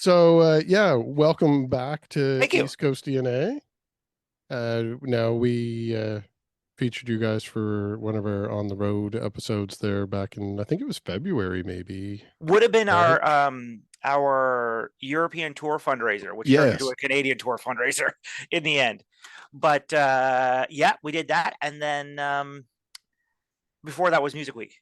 So yeah, welcome back to Thank you. East Coast DNA. Now we featured you guys for one of our on the road episodes there back in I think it was February maybe, Would have been right? our European tour fundraiser, which turned into Yes. a Canadian tour fundraiser in the end. But yeah, we did that, and then before that was Music Week.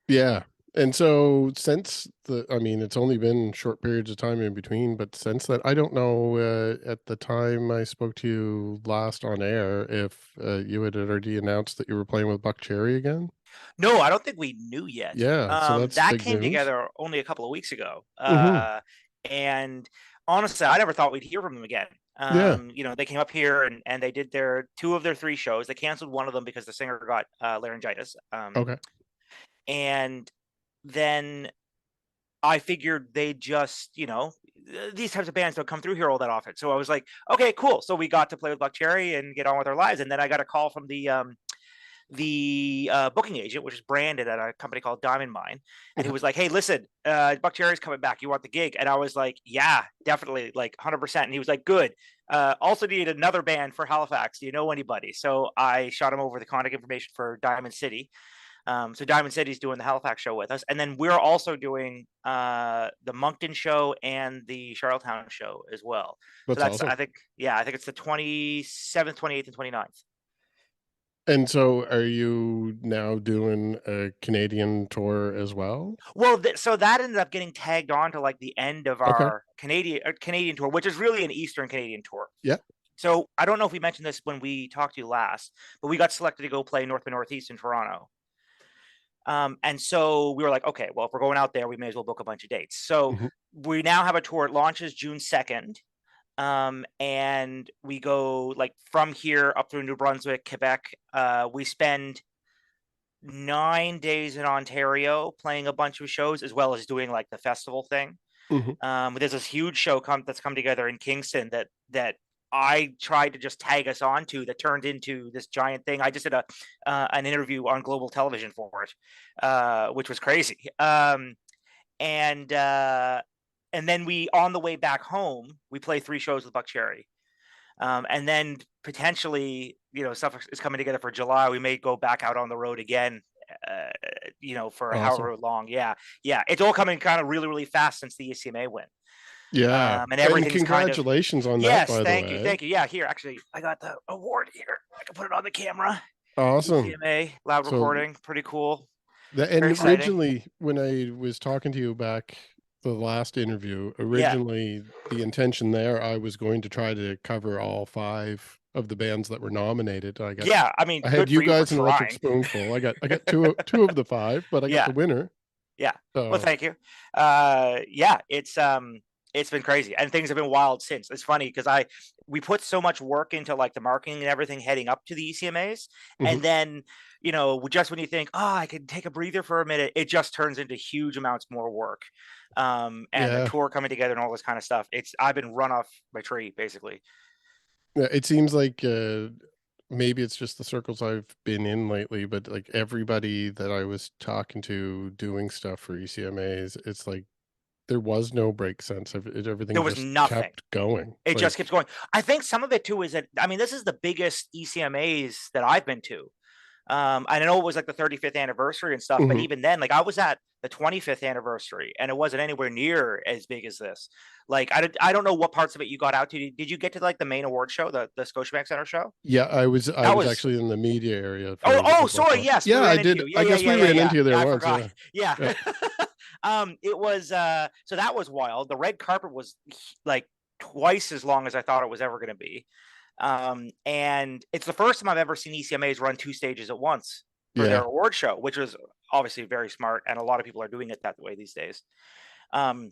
Yeah. And so since I mean, it's only been short periods of time in between, but since that, I don't know, at the time I spoke to you last on air, if you had already announced that you were playing with Buck Cherry again. No, I don't think we knew yet. Yeah. So that's That big came news. together only a couple of weeks ago, Hmm. and honestly, I never thought we'd hear from them again. Yeah. They came up here and they did their two of their three shows. They canceled one of them because the singer got laryngitis. Okay. And then I figured they just, these types of bands don't come through here all that often. So I was like, okay, cool. So we got to play with Buck Cherry and get on with our lives. And then I got a call from the booking agent, which is branded at a company called Diamond Mine, and he Okay. was like, "Hey, listen, Buck Cherry's coming back. You want the gig?" And I was like, "Yeah, definitely, like 100%." And he was like, "Good. Also need another band for Halifax. Do you know anybody?" So I shot him over the contact information for Diamond City. So Diamond City's doing the Halifax show with us, and then we're also doing the Moncton show and the Charlottetown show as well. So That's that's awesome. I think it's the 27th, 28th, and 29th. And so are you now doing a Canadian tour as well? Well, so that ended up getting tagged on to like the end of Okay. our Canadian tour, which is really an Eastern Canadian tour. Yeah. So I don't know if we mentioned this when we talked to you last, but we got selected to go play North by Northeast in Toronto. And so we were like, okay, well, if we're going out there, we may as well book a bunch of dates. So Hmm. we now have a tour. It launches June 2nd. And we go like from here up through New Brunswick, Quebec. We spend 9 days in Ontario playing a bunch of shows as well as doing like the festival thing. Hmm. There's this huge show that's come together in Kingston that I tried to just tag us onto that turned into this giant thing. I just did a an interview on global television for it, which was crazy. And and then we on the way back home we play three shows with Buck Cherry. And then potentially, stuff is coming together for July. We may go back out on the road again, for Awesome. however long. Yeah, yeah, it's all coming kind of really, really fast since the ECMA win, Yeah. and And everything's kind of. congratulations on that, Yes, by the thank you, way. thank you. Yeah, here actually, I got the award here. I can put it on the camera. Awesome. ECMA loud So recording, pretty cool, and very exciting. originally when I was talking to you back the last interview, Yeah, originally the intention there, I was going to try to cover all five of the bands that were nominated. yeah. I mean, I had good for you you for guys an Electric trying. Spoonful. I got two of the five, but I got Yeah, the winner. yeah. Well, So thank you. Yeah, it's been crazy and things have been wild since. It's funny because we put so much work into like the marketing and everything heading up to the ECMAs, mhm. and then just when you think, oh, I can take a breather for a minute, it just turns into huge amounts more work. And the Yeah. tour coming together and all this kind of stuff. I've been run off my tree basically. Yeah, it seems like maybe it's just the circles I've been in lately, but like everybody that I was talking to doing stuff for ECMAs, it's like there was no break sense of it. Everything There was just nothing. kept going. It just keeps Like, going. I think some of it too is that I mean this is the biggest ECMAs that I've been to. I know it was like the 35th anniversary and stuff, but mhm. even then, like I was at the 25th anniversary and it wasn't anywhere near as big as this. Like I don't know what parts of it you got out to. Did you get to like the main award show, the Scotiabank Center show? Yeah, I That was was actually in the media area oh for oh both sorry, that. yes, we Yeah, ran I into did. you. Yeah, I yeah, guess yeah, we yeah, ran yeah. into you there Yeah, I once. forgot. Yeah. Yeah. Yeah. It was so that was wild. The red carpet was like twice as long as I thought it was ever gonna be. And it's the first time I've ever seen ECMAs run two stages at once for their Yeah. award show, which was obviously very smart, and a lot of people are doing it that way these days. Um,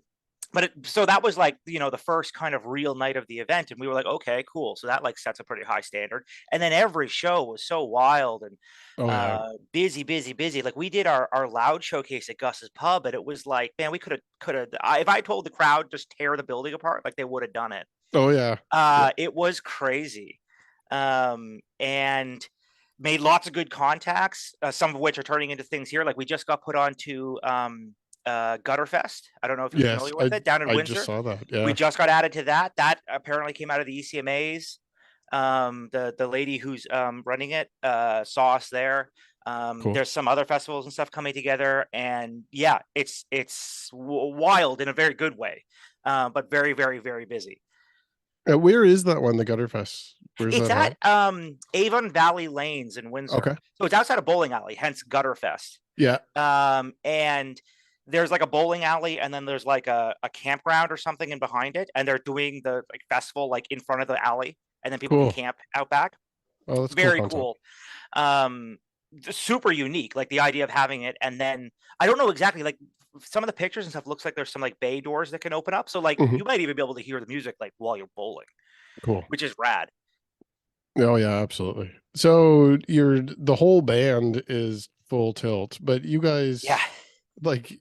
so that was like the first kind of real night of the event, and we were like, okay, cool. So that like sets a pretty high standard. And then every show was so wild and Oh yeah. busy, busy, busy. Like we did our loud showcase at Gus's Pub, and it was like, man, we could have. If I told the crowd just tear the building apart, like they would have done it. Oh yeah. Yeah. It was crazy, and made lots of good contacts. Some of which are turning into things here. Like we just got put onto Gutterfest. I don't know if you're Yes, familiar with it, down in I just Windsor. saw that. We Yeah, just got added to that. That apparently came out of the ECMAs. The lady who's running it saw us there. cool. There's some other festivals and stuff coming together, and yeah, it's wild in a very good way, but very, very, very busy. Where is that one, the Gutterfest? Where's It's that at at? Avon Valley Lanes in Windsor, Okay. so it's outside of bowling alley, hence Gutterfest. Yeah. And there's like a bowling alley, and then there's like a campground or something in behind it, and they're doing the like festival like in front of the alley, and then people can Cool. camp out back. Oh, that's a cool Very concept. cool. Um, super unique, like the idea of having it, and then I don't know exactly like some of the pictures and stuff looks like there's some like bay doors that can open up, so like Mhm. you might even be able to hear the music like while you're bowling, Cool. which is rad. Oh yeah, absolutely. So the whole band is full tilt, but you Yeah. guys like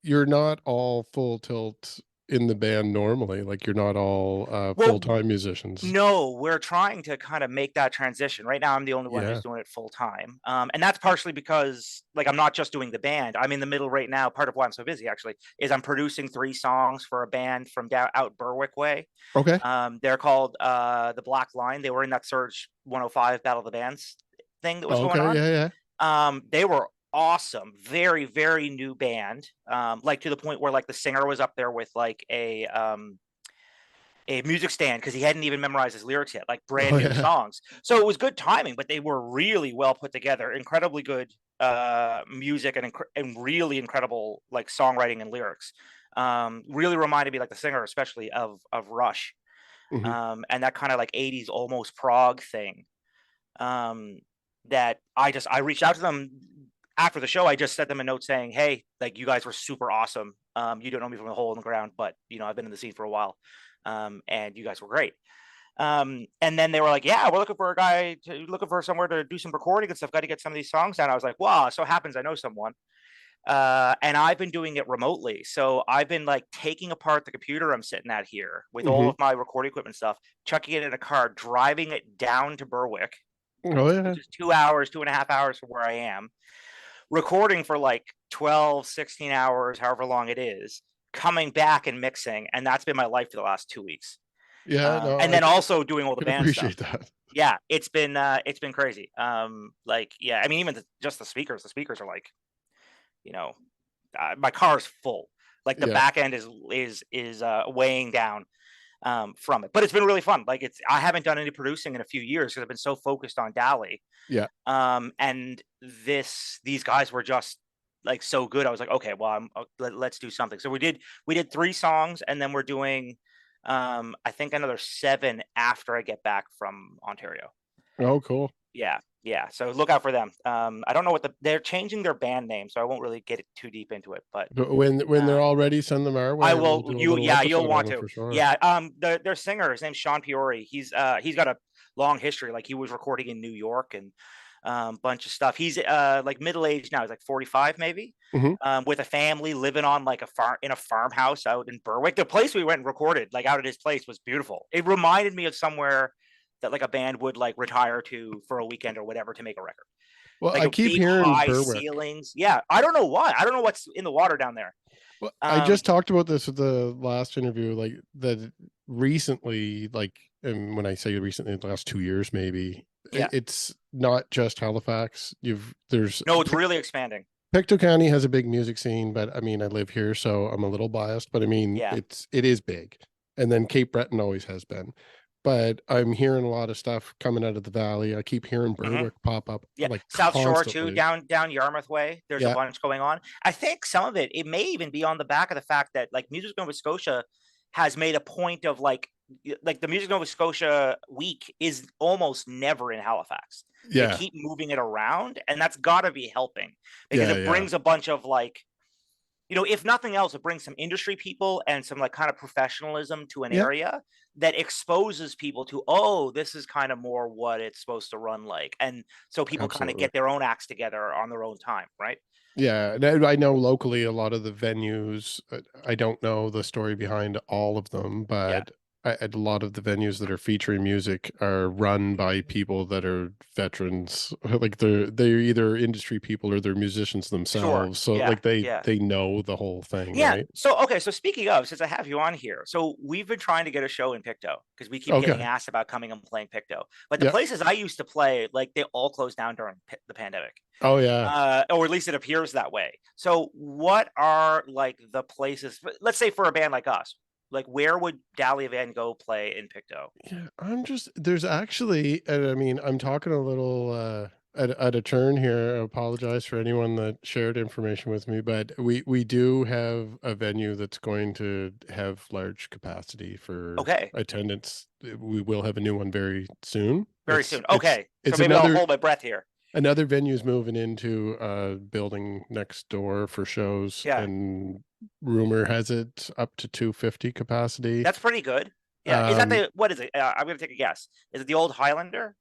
you're not all full tilt in the band normally. Like you're not all Well, full-time musicians. no, we're trying to kind of make that transition. Right now, I'm the only one who's Yeah. doing it full time. And that's partially because, like, I'm not just doing the band. I'm in the middle right now. Part of why I'm so busy, actually, is I'm producing 3 songs for a band from down out Berwick way. Okay. They're called the Black Line. They were in that Surge 105 Battle of the Bands thing that was going Okay. on. Yeah, yeah. They were awesome. Very, very new band. Like to the point where like the singer was up there with like a music stand because he hadn't even memorized his lyrics yet, like brand Oh new yeah. songs. So it was good timing, but they were really well put together, incredibly good music and really incredible like songwriting and lyrics. Really reminded me like the singer, especially of Rush, Mhm. and that kind of like 80s almost prog thing. Um, that I reached out to them after the show. I just sent them a note saying, "Hey, like you guys were super awesome. You don't know me from a hole in the ground, but you know I've been in the scene for a while, and you guys were great." And then they were like, "Yeah, we're looking for somewhere to do some recording and stuff. Got to get some of these songs down." I was like, "Wow, so happens I know someone." And I've been doing it remotely, so I've been like taking apart the computer I'm sitting at here with all Mhm. of my recording equipment stuff, chucking it in a car, driving it down to Berwick, Oh yeah. which is 2 hours, 2.5 hours from where I am, recording for like 12, 16 hours, however long it is, coming back and mixing. And that's been my life for the last 2 weeks. Yeah, no, And then also doing I all the can band stuff. appreciate that. Yeah, it's been crazy. Like, yeah, I mean, even just the speakers are like, you know, my car's full. Like the Yeah. back end is weighing down from it, but it's been really fun. Like I haven't done any producing in a few years because I've been so focused on Dali. Yeah. And these guys were just like so good. I was like, okay, well, let's do something. So we did 3 songs, and then we're doing I think another 7 after I get back from Ontario. Oh, cool. Yeah, yeah. So look out for them. I don't know what they're changing their band name, so I won't really get too deep into it. But But when they're uh, all ready, send them our I way and we'll will. do a You little yeah, you'll episode want on it to. for sure. Yeah. Their singer, his name's Sean Piori. He's got a long history. Like he was recording in New York and bunch of stuff. He's like middle aged now. He's like 45 maybe. Mhm. With a family living on like a farmhouse out in Berwick. The place we went and recorded, like out at his place, was beautiful. It reminded me of somewhere that like a band would like retire to for a weekend or whatever to make a record. Well, Like I a keep big hearing high Berwick. ceilings. Yeah, I don't know why. I don't know what's in the water down there. Well, I Um, just talked about this with the last interview, like that recently, like, and when I say recently, the last 2 years, maybe yeah. it's not just Halifax. There's No, it's really expanding. Pictou County has a big music scene, but I mean, I live here, so I'm a little biased, but I mean, Yeah. it is big. And then Cape Breton always has been. But I'm hearing a lot of stuff coming out of the valley. I keep hearing Hmm. Berwick pop up Yeah, like South Shore too, constantly. down Yarmouth way. There's a Yeah. bunch going on. I think some of it may even be on the back of the fact that like Music Nova Scotia has made a point of like the Music Nova Scotia week is almost never in Halifax. They Yeah. keep moving it around, and that's got to be helping because Yeah. it Yeah. brings a bunch of like, if nothing else, it brings some industry people and some like kind of professionalism to an Yeah. area that exposes people to, oh, this is kind of more what it's supposed to run like. And so people kind of Absolutely. get their own acts together on their own time, right? Yeah, and I know locally a lot of the venues, I don't know the story behind all of them, Yeah. but a lot of the venues that are featuring music are run by people that are veterans. Like they're either industry people or they're musicians Sure. themselves. So Yeah. like they Yeah. they know the whole thing, Yeah. right? So okay. So speaking of, since I have you on here, so we've been trying to get a show in Pictou because we keep getting Okay. asked about coming and playing Pictou. But the Yeah. places I used to play, like they all closed down during the pandemic, Oh yeah. or at least it appears that way. So what are like the places? Let's say for a band like us, like where would Dali Van Gogh play in Pictou? Yeah, there's actually, and I mean, I'm talking a little at a turn here. I apologize for anyone that shared information with me, but we do have a venue that's going to have large capacity for Okay. attendance. We will have a new one very soon. Very It's soon. it's Okay. So it's maybe I'll hold my breath here. another venue's moving into a building next door for shows, Yeah. and rumor has it up to 250 capacity. That's pretty good. Yeah. Is that Um, what is it? I'm going to take a guess. Is it the old Highlander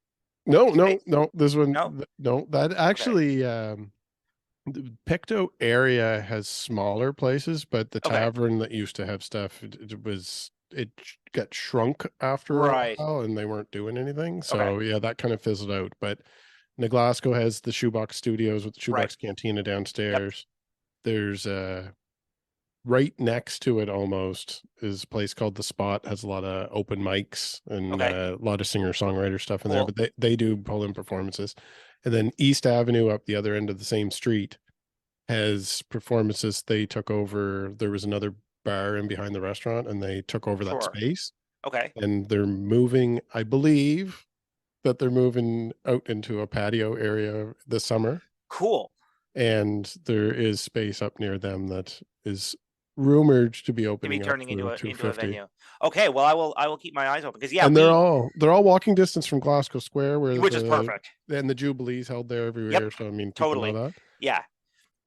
No, no, space? no. This one, No? no. That Okay. actually, the Pictou area has smaller places, but the Okay. tavern that used to have stuff, it got shrunk after a Right. while, and they weren't doing anything. Okay. So yeah, that kind of fizzled out. But Glasgow has the Shoebox Studios with the Right. Shoebox Cantina Yep. downstairs. There's right next to it almost is a place called The Spot, has a lot of open mics and Okay. a lot of singer-songwriter stuff in there, Cool. but they do pull-in performances. And then East Avenue up the other end of the same street has performances. They took over, there was another bar in behind the restaurant, and they took over that Sure. space. Okay. And they're moving, I believe that they're moving out into a patio area this summer, Cool. and there is space up near them that is rumored to be To be opening up turning for into a 250. venue. Okay. Well, I will keep my eyes open because yeah, And they're all walking distance from Glasgow Square, where which is perfect. the Jubilee's held there every Yep. year. So I mean, people know Totally. that. Yeah.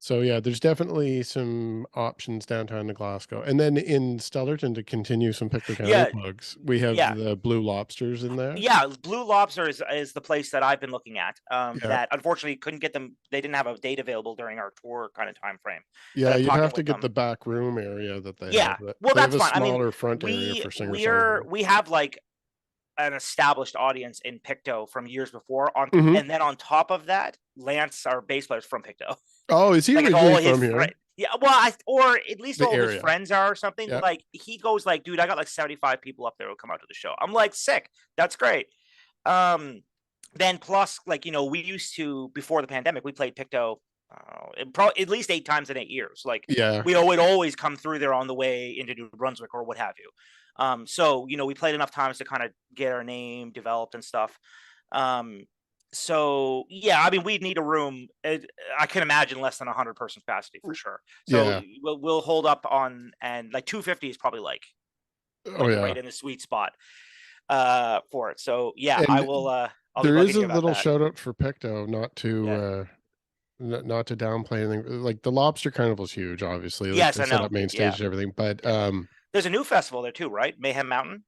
So yeah, there's definitely some options downtown to Glasgow. And then in Stellarton, to continue some Pictou County Yeah. plugs, we have Yeah. the Blue Lobsters in there. Yeah, Blue Lobster is the place that I've been looking at. Yeah. That unfortunately couldn't get them. They didn't have a date available during our tour kind of time frame. But Yeah, I'm you'd talking have to with get the them. back room area that they have. Yeah, well, They have that's a fine. I mean, smaller front area we for we're singer-songwriter. we have like an established audience in Pictou from years before. Mhm. And then on top of that, Lance, our bass player, is from Pictou. Oh, is he Like, if all originally his from friends, here? yeah, well, or at least The all of his area. friends are or something. Yeah. Like, he goes like, dude, I got like 75 people up there who come out to the show. I'm like, sick. That's great. Um, then plus, like, we used to, before the pandemic, we played Pictou at least 8 times in 8 years. Like, Yeah. we would always come through there on the way into New Brunswick or what have you. So we played enough times to kind of get our name developed and stuff. So yeah, I mean, we'd need a room. I can imagine less than 100-person capacity for sure. So Yeah. we'll hold up on, and like 250 is probably Oh, like yeah. right in the sweet spot for it. So yeah, I And will. I'll be there bugging is a you about little that. shout out for Pictou, Yeah. not to downplay anything. Like the Lobster Carnival's huge, obviously. Like Yes, they I set know. up main Yeah. stage and everything, but Yeah. There's a new festival there too, right? Mayhem Mountain.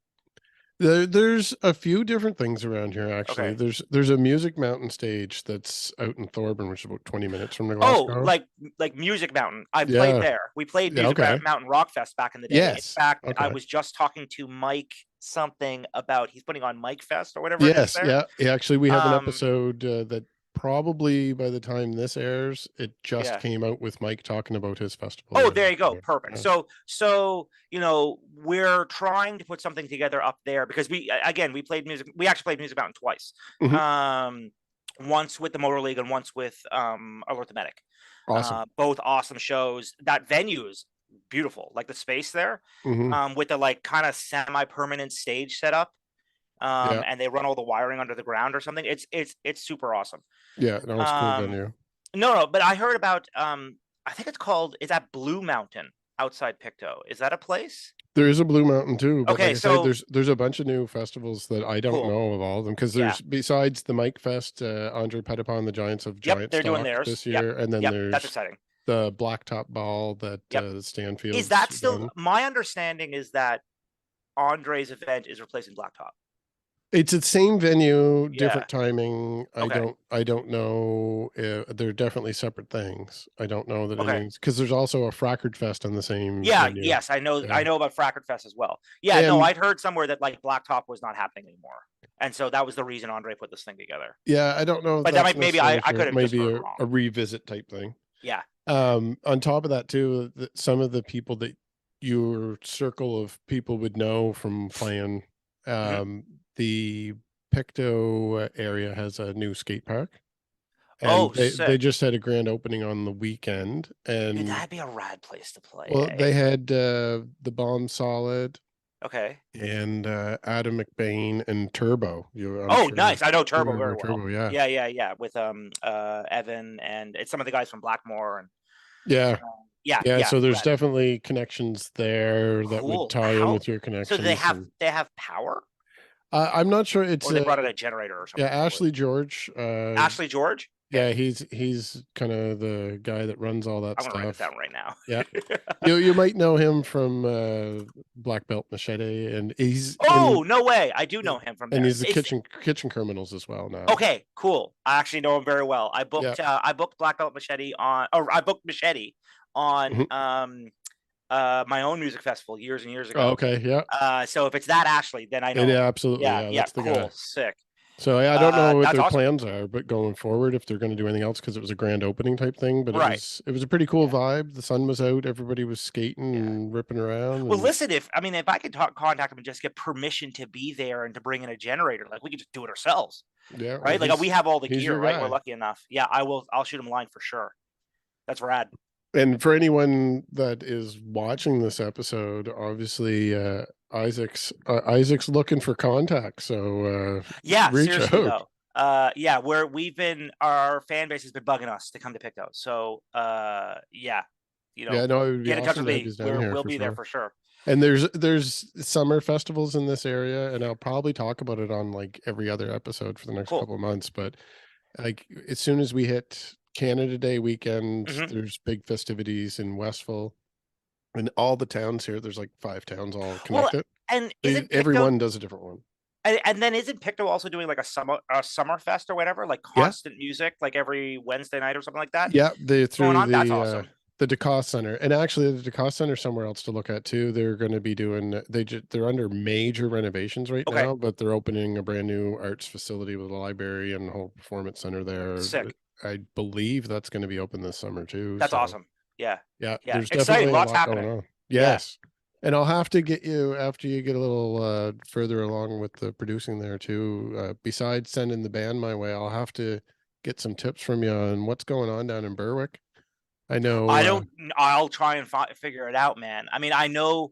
there's a few different things around here actually. Okay. There's a music mountain stage that's out in Thorburn, which is about 20 minutes from the Oh, Glasgow. like Music Mountain. I played Yeah. there. We played Yeah, Music okay. Mountain Rock Fest back in the day. In Yes. fact, I Okay. was just talking to Mike something about he's putting on Mikefest or whatever it is Yes, there. yeah. Yeah, actually we have an Um, episode that probably by the time this airs, it just yeah. came out with Mike talking about his festival Oh, there. there you go. So, Perfect. yeah. So we're trying to put something together up there because we played music. We actually played Music Mountain twice. Mhm. Once with the Motor League and once with Alert the Medic. Awesome. Both awesome shows. That venue is beautiful. Like the space there, Mhm. with the like kind of semi-permanent stage set up. Yeah. And they run all the wiring under the ground or something. It's super awesome. Yeah, no, it's a cool Um, venue. no, but I heard about I think it's at Blue Mountain outside Pictou. Is that a place? There is a Blue Mountain too, but like Okay, I said, so there's a bunch of new festivals that I don't cool. know of all of them, because Yeah. there's, besides the Mikefest, Andre Petitpon, the Giants of Yep, Giant they're doing Stock theirs. this Yep. year, and then Yep, that's there's exciting. the Blacktop Ball that Yep. Is Stanfield's that still done. my understanding is that Andre's event is replacing Blacktop? It's the same venue, Yeah. different timing. Okay. I don't know. They're definitely separate things. I don't know that Okay. any, because there's also a Frackered Fest on the same Yeah. venue. Yes, I know. I Yeah. know about Frackert Fest as well. Yeah. No, And I'd heard somewhere that like Blacktop was not happening anymore, and so that was the reason Andre put this thing together. yeah, I don't know if But that that's might maybe I necessarily I true. could It have may just be heard a wrong. revisit type thing. Yeah. On top of that too, some of the people that your circle of people would know from playing, Mhm. the Pictou area has a new skate park, Oh, and they sick. just had a grand opening on the weekend, Dude, and that'd be a rad place to play, well, eh? they had the Bomb Solid Okay. and Adam McBain and Turbo. I'm Oh, sure nice. I know you Turbo very remember well. Turbo, yeah. Yeah, yeah, yeah. With Evan and it's some of the guys from Blackmore and Yeah. yeah, Yeah, yeah, so there's rad. definitely connections there that would Cool. tie in How with your so connections. And they have power I'm not sure it's or they brought in a generator or yeah, something probably. Ashley George. Ashley George? Okay. Yeah, he's kind of the guy that runs all that I'm gonna write this stuff. down right now. Yeah. You might know him from Black Belt Machete, and Oh, no way. I do know him from there. he's the Is kitchen criminals as well now. okay, cool. I actually know him very well. Yeah. I booked Black Belt Machete on or I booked Machete on Mhm. my own music festival years and years Oh, ago. okay, yeah. So if it's that Ashley, then I It know him. absolutely, Yeah, yeah, yeah, that's the guy. cool, sick. So yeah, I don't know what That's their awesome. plans are, but going forward, if they're going to do anything else, because it was a grand opening type thing, but Right. it was a pretty cool Yeah. vibe. The sun was out, everybody was skating Yeah. and ripping around, Well, and listen, if I could contact him and just get permission to be there and to bring in a generator, like we could just do it ourselves, yeah, well, right? Like we have all the he's gear, your right? We're guy. lucky enough. Yeah, I will. I'll shoot him a line for sure. That's rad. And for anyone that is watching this episode, obviously Isaac's looking for contact, so Yeah, reach seriously out. though. Yeah, where we've been, our fan base has been bugging us to come to Pictou. So, yeah, Yeah, no, it would be get in touch awesome with to have me. you down here We'll for be there sure. for sure. And there's summer festivals in this area, and I'll probably talk about it on like every other episode for the next Cool. couple of months. But like as soon as we hit Canada Day weekend, Hmm. there's big festivities in Westville, and all the towns here. There's like 5 towns all Well, connected. and isn't Pictou, Everyone does a different one. and then isn't Pictou also doing like a summer fest or whatever, like Yeah, constant music, like every Wednesday night or something like that yeah. They going through on? That's awesome. the DeCoste Center, and actually the DeCoste Center somewhere else to look at too. They're going to be doing they're under major renovations right Okay, now, but they're opening a brand new arts facility with a library and a whole performance center there. sick. I believe that's going to be open this summer too. That's So awesome. Yeah, yeah, yeah, there's exciting. definitely a Lots lot going happening. on. Yeah. Yes. And I'll have to get you after you get a little further along with the producing there too. Besides sending the band my way, I'll have to get some tips from you on what's going on down in Berwick. I know. I don't. I'll try and figure it out, man. I mean, I know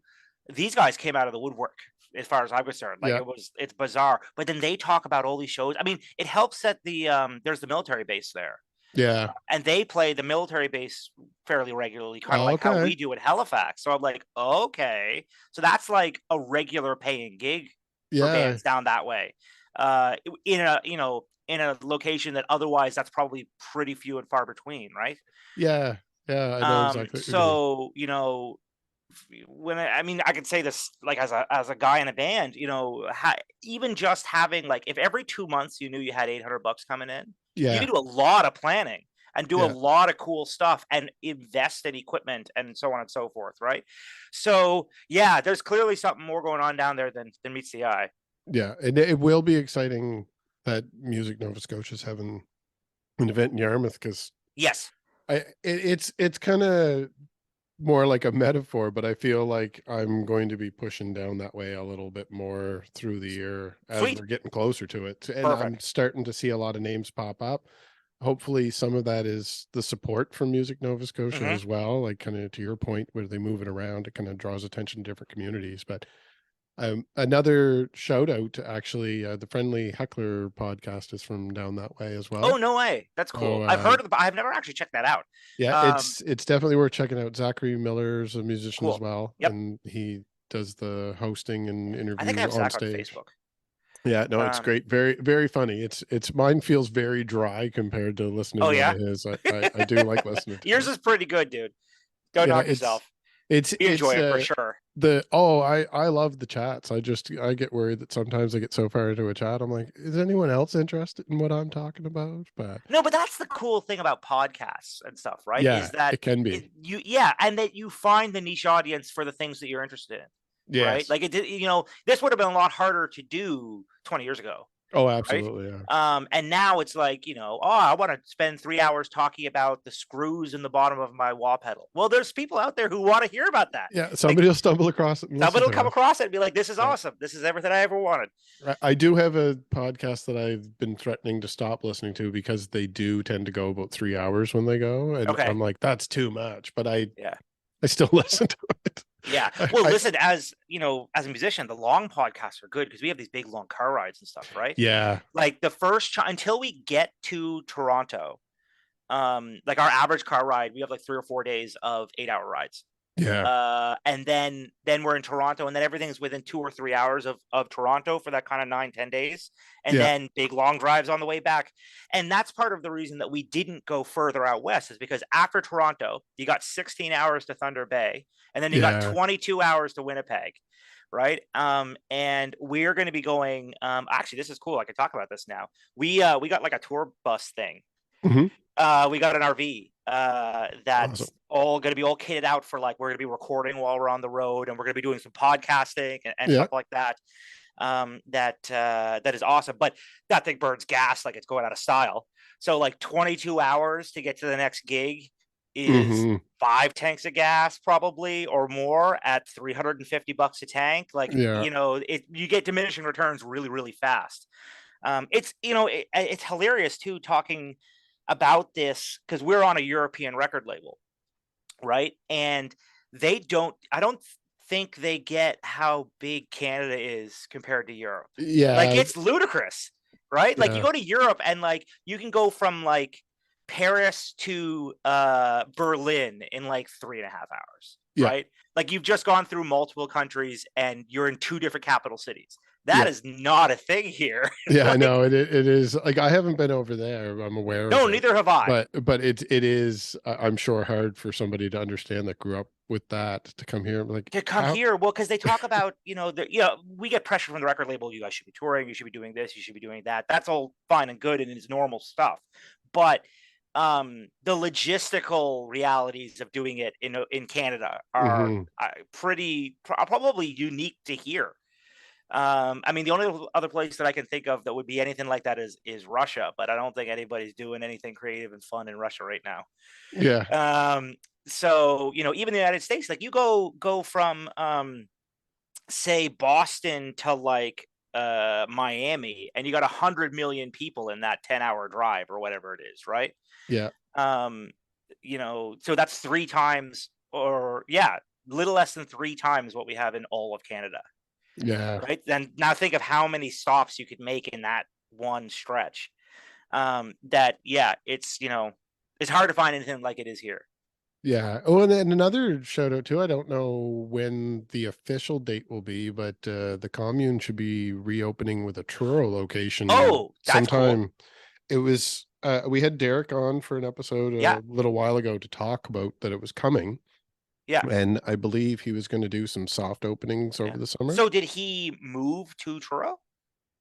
these guys came out of the woodwork as far as I'm concerned. Like Yeah, it's bizarre. But then they talk about all these shows. I mean, it helps that there's the military base there, yeah. and they play the military base fairly regularly, kind of Oh, like how okay. we do at Halifax. So I'm like, okay, so that's like a regular paying gig for Yeah, bands down that way, in a in a location that otherwise that's probably pretty few and far between, right? yeah, yeah. I know exactly what you mean. So when I mean, I could say this like as a guy in a band, even just having like if every 2 months you knew you had $800 coming in, you Yeah, could do a lot of planning and do a yeah, lot of cool stuff and invest in equipment and so on and so forth, right? So yeah, there's clearly something more going on down there than meets the eye. yeah. And it will be exciting that Music Nova Scotia's having an event in Yarmouth, because Yes, it's kind of more like a metaphor, but I feel like I'm going to be pushing down that way a little bit more through the year as sweet, we're getting closer to it. And I'm perfect. starting to see a lot of names pop up. Hopefully some of that is the support from Music Nova Scotia Hmm. as well, like kind of to your point where they move it around, it kind of draws attention to different communities. But another shout out to actually the Friendly Heckler podcast is from down that way as Oh well. no way, that's So cool. I've heard of the. I've never actually checked that out. yeah, Um, it's definitely worth checking out. Zachary Miller's a musician as cool. well, Yep. and he does the hosting and I think I interviews have on Zach on stage. Facebook. Yeah, no, it's Um, great. Very, very funny. It's mine feels very dry compared to oh listening to yeah, his. I do like listening to yours his. is pretty good, dude. Don't Yeah, knock yourself. it's You enjoy it's it for sure. I love the chats. I get worried that sometimes I get so far into a chat, I'm like, is anyone else interested in what I'm talking about? But No, but that's the cool thing about podcasts and stuff, right? yeah, Is that it can be. and that you find the niche audience for the things that you're interested in, right? Yes. Like this would have been a lot harder to do 20 years ago, Oh, right? absolutely. Yeah. And now it's like, oh, I want to spend 3 hours talking about the screws in the bottom of my wah pedal. Well, there's people out there who want to hear about that. Yeah. Like Somebody will stumble across it and listen somebody will to come it. across it and be like, this is Yeah. awesome. This is everything I ever wanted. I do have a podcast that I've been threatening to stop listening to because they do tend to go about 3 hours when they go, and Okay. I'm like, that's too much. But Yeah. I still listen to it. Yeah. Well, listen, as as a musician, the long podcasts are good because we have these big long car rides and stuff, right? Yeah. Like the first until we get to Toronto, like our average car ride, we have like 3 or 4 days of 8-hour rides. Yeah. And then we're in Toronto, and then everything's within 2 or 3 hours of Toronto for that kind of 9-10 days, and Yeah. then big long drives on the way back. And that's part of the reason that we didn't go further out west, is because after Toronto, you got 16 hours to Thunder Bay, and then you got Yeah. 22 hours to Winnipeg, right? And we're going to be going. Actually, this is cool. I can talk about this now. We got like a tour bus thing. Hmm. We got an RV that's Awesome. all going to be all kitted out for, like, we're going to be recording while we're on the road, and we're going to be doing some podcasting and Yeah. stuff like that. That is awesome. But that thing burns gas like it's going out of style. So like 22 hours to get to the next gig is Hmm. 5 tanks of gas probably or more at $350 a tank. Like, Yeah. you get diminishing returns really, really fast. It's hilarious too, talking about this, because we're on a European record label, right? And I don't think they get how big Canada is compared to Europe. Like, Yeah. it's ludicrous, right? Like, you Yeah. go to Europe and like you can go from like Paris to Berlin in like 3.5 hours, Yeah. right? Like, you've just gone through multiple countries and you're in 2 different capital cities. That Yeah. is not a thing here. Yeah, I Like, know it is like I haven't been over there. I'm aware of no, it, neither have I. but it is I'm sure hard for somebody to understand that grew up with that to come here. Like To come how? here, well, because they talk about, we get pressure from the record label. You guys should be touring. You should be doing this. You should be doing that. That's all fine and good, and it's normal stuff. But the logistical realities of doing it in Canada are Hmm. probably unique to here. I mean, the only other place that I can think of that would be anything like that is Russia, but I don't think anybody's doing anything creative and fun in Russia right now. Yeah. So even the United States, like, you go from say Boston to like Miami, and you got 100 million people in that 10-hour drive or whatever it is, right? Yeah. um so that's 3 times, or yeah, little less than 3 times what we have in all of Canada, Yeah. right? Then now think of how many stops you could make in that one stretch. That yeah, it's hard to find anything like it is here. Yeah. Oh, and then another shout out too. I don't know when the official date will be, but the commune should be reopening with a Truro location Oh, that's cool. sometime. It was we had Derek on for an episode Yeah, a little while ago to talk about that it was coming, yeah, and I believe he was going to do some soft openings yeah. over the summer. So did he move to Truro?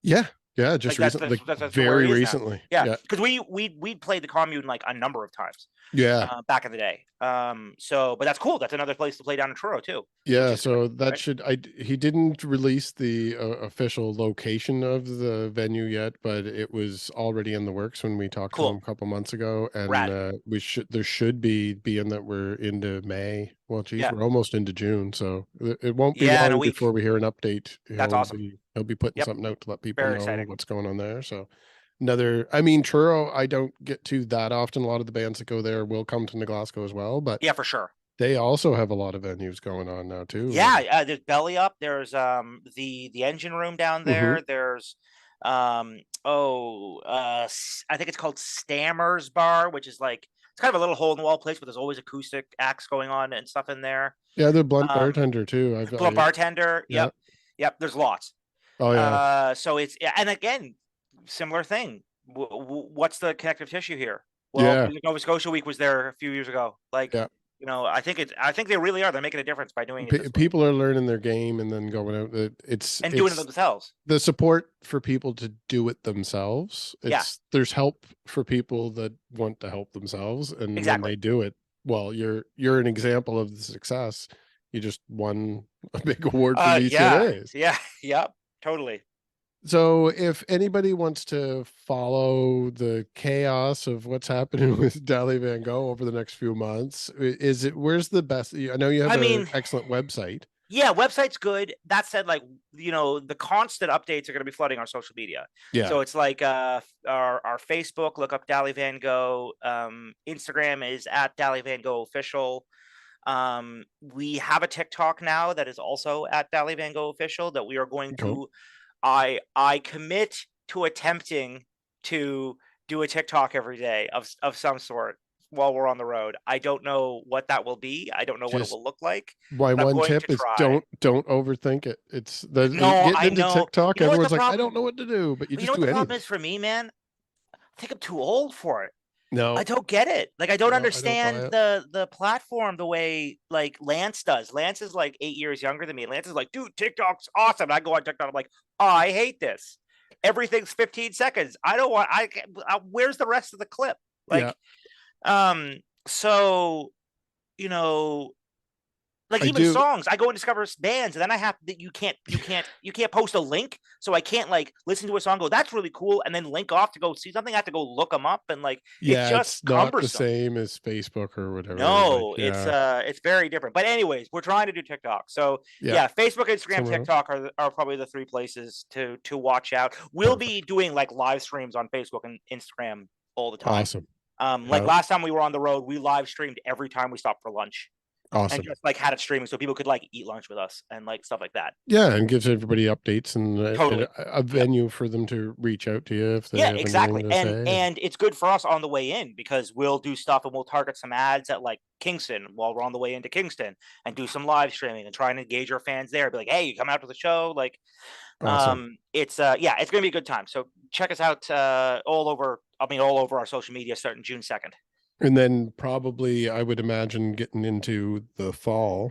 Yeah. Yeah, just Like, that's recently, that's like that's where very he is now. recently. Yeah, Yeah. because we'd played the commune like a number of times Yeah. back in the day. But that's cool. That's another place to play down in Truro too, which Yeah, is good, so that right? should he didn't release the official location of the venue yet, but it was already in the works when we talked to him Cool, a couple months ago, and rad. we should there should be being that we're into May. Well, geez, Yeah, we're almost into June, so it won't be yeah, in a long week. before we hear an update. That's awesome. He'll be putting Yep, something out to let people very know exciting. what's going on there. So another, I mean, Truro, I don't get to that often. A lot of the bands that go there will come to Glasgow as well, but Yeah, for sure. they also have a lot of venues going on now too. Yeah, there's Belly Up. There's the Engine Room down Mhm. there. There's I think it's called Stammer's Bar, which is like, it's kind of a little hole in the wall place, but there's always acoustic acts going on and stuff in there. Yeah, the Blunt Um, Bartender too. Blunt Bartender. Yeah. Yep, yep. There's lots. Oh yeah. So it's, yeah, and again, similar thing. What's the connective tissue here? Well, Yeah. Music Nova Scotia Week was there a few years ago. Like, Yeah. I think they really are. They're making a difference by doing it this way People are learning their game and then going out. It's and doing it it's themselves. the support for people to do it themselves. Yeah, There's help for people that want to help themselves, and when exactly. they do it, well, you're an example of the success. You just won a big award from Yeah, ECMAs. yeah, yep, totally. So if anybody wants to follow the chaos of what's happening with Dali Van Gogh over the next few months, where's the best? I know you have I an mean, excellent website. yeah, website's good. That said, like, the constant updates are going to be flooding our social media. Yeah. So it's like our Facebook, look up Dali Van Gogh. Instagram is at Dali Van Gogh official. We have a TikTok now that is also at Dali Van Gogh official that we are going Cool. to. I commit to attempting to do a TikTok every day of some sort while we're on the road. I don't know what that will be. I don't know what it Just will look like, my but I'm one going to tip is try. don't overthink it. It's the No, getting I into know. TikTok. You know what the Everyone's like, I don't problem? know what to do, but you You know just what do the problem anything. is for me, man? I think I'm too old for it. I No, don't get it. Like I don't no, I don't buy understand it. the platform the way like Lance does. Lance is like 8 years younger than me. Lance is like, dude, TikTok's awesome. And I go on TikTok. I'm like, oh, I hate this. Everything's 15 seconds. I don't want. Where's the rest of the clip? Yeah, Like, um. So you know, like I even do. songs, I go and discover bands, and then I have that you can't post a link, so I can't like listen to a song, go that's really cool, and then link off to go see something. I have to go look them up, and like it's Yeah, just it's not the cumbersome. same as Facebook or whatever. Like, No, yeah, it's very different. But anyways, we're trying to do TikTok. So yeah, yeah, Facebook, Instagram, somewhere else. TikTok are probably the three places to watch out. We'll be Perfect. doing like live streams on Facebook and Instagram all the time. Awesome. Like Yeah, last time we were on the road, we live streamed every time we stopped for lunch and awesome. just like had it streaming so people could like eat lunch with us and like stuff like that. Yeah, and gives everybody updates and Totally. a Yep. venue for them to reach out to you if they Yeah, have anything exactly. to And say. and it's good for us on the way in because we'll do stuff and we'll target some ads at like Kingston while we're on the way into Kingston and do some live streaming and try and engage our fans there. Be like, hey, you come out to the show. Like, Awesome. it's yeah, it's gonna be a good time. So check us out all over our social media starting June 2nd. And then probably I would imagine getting into the fall,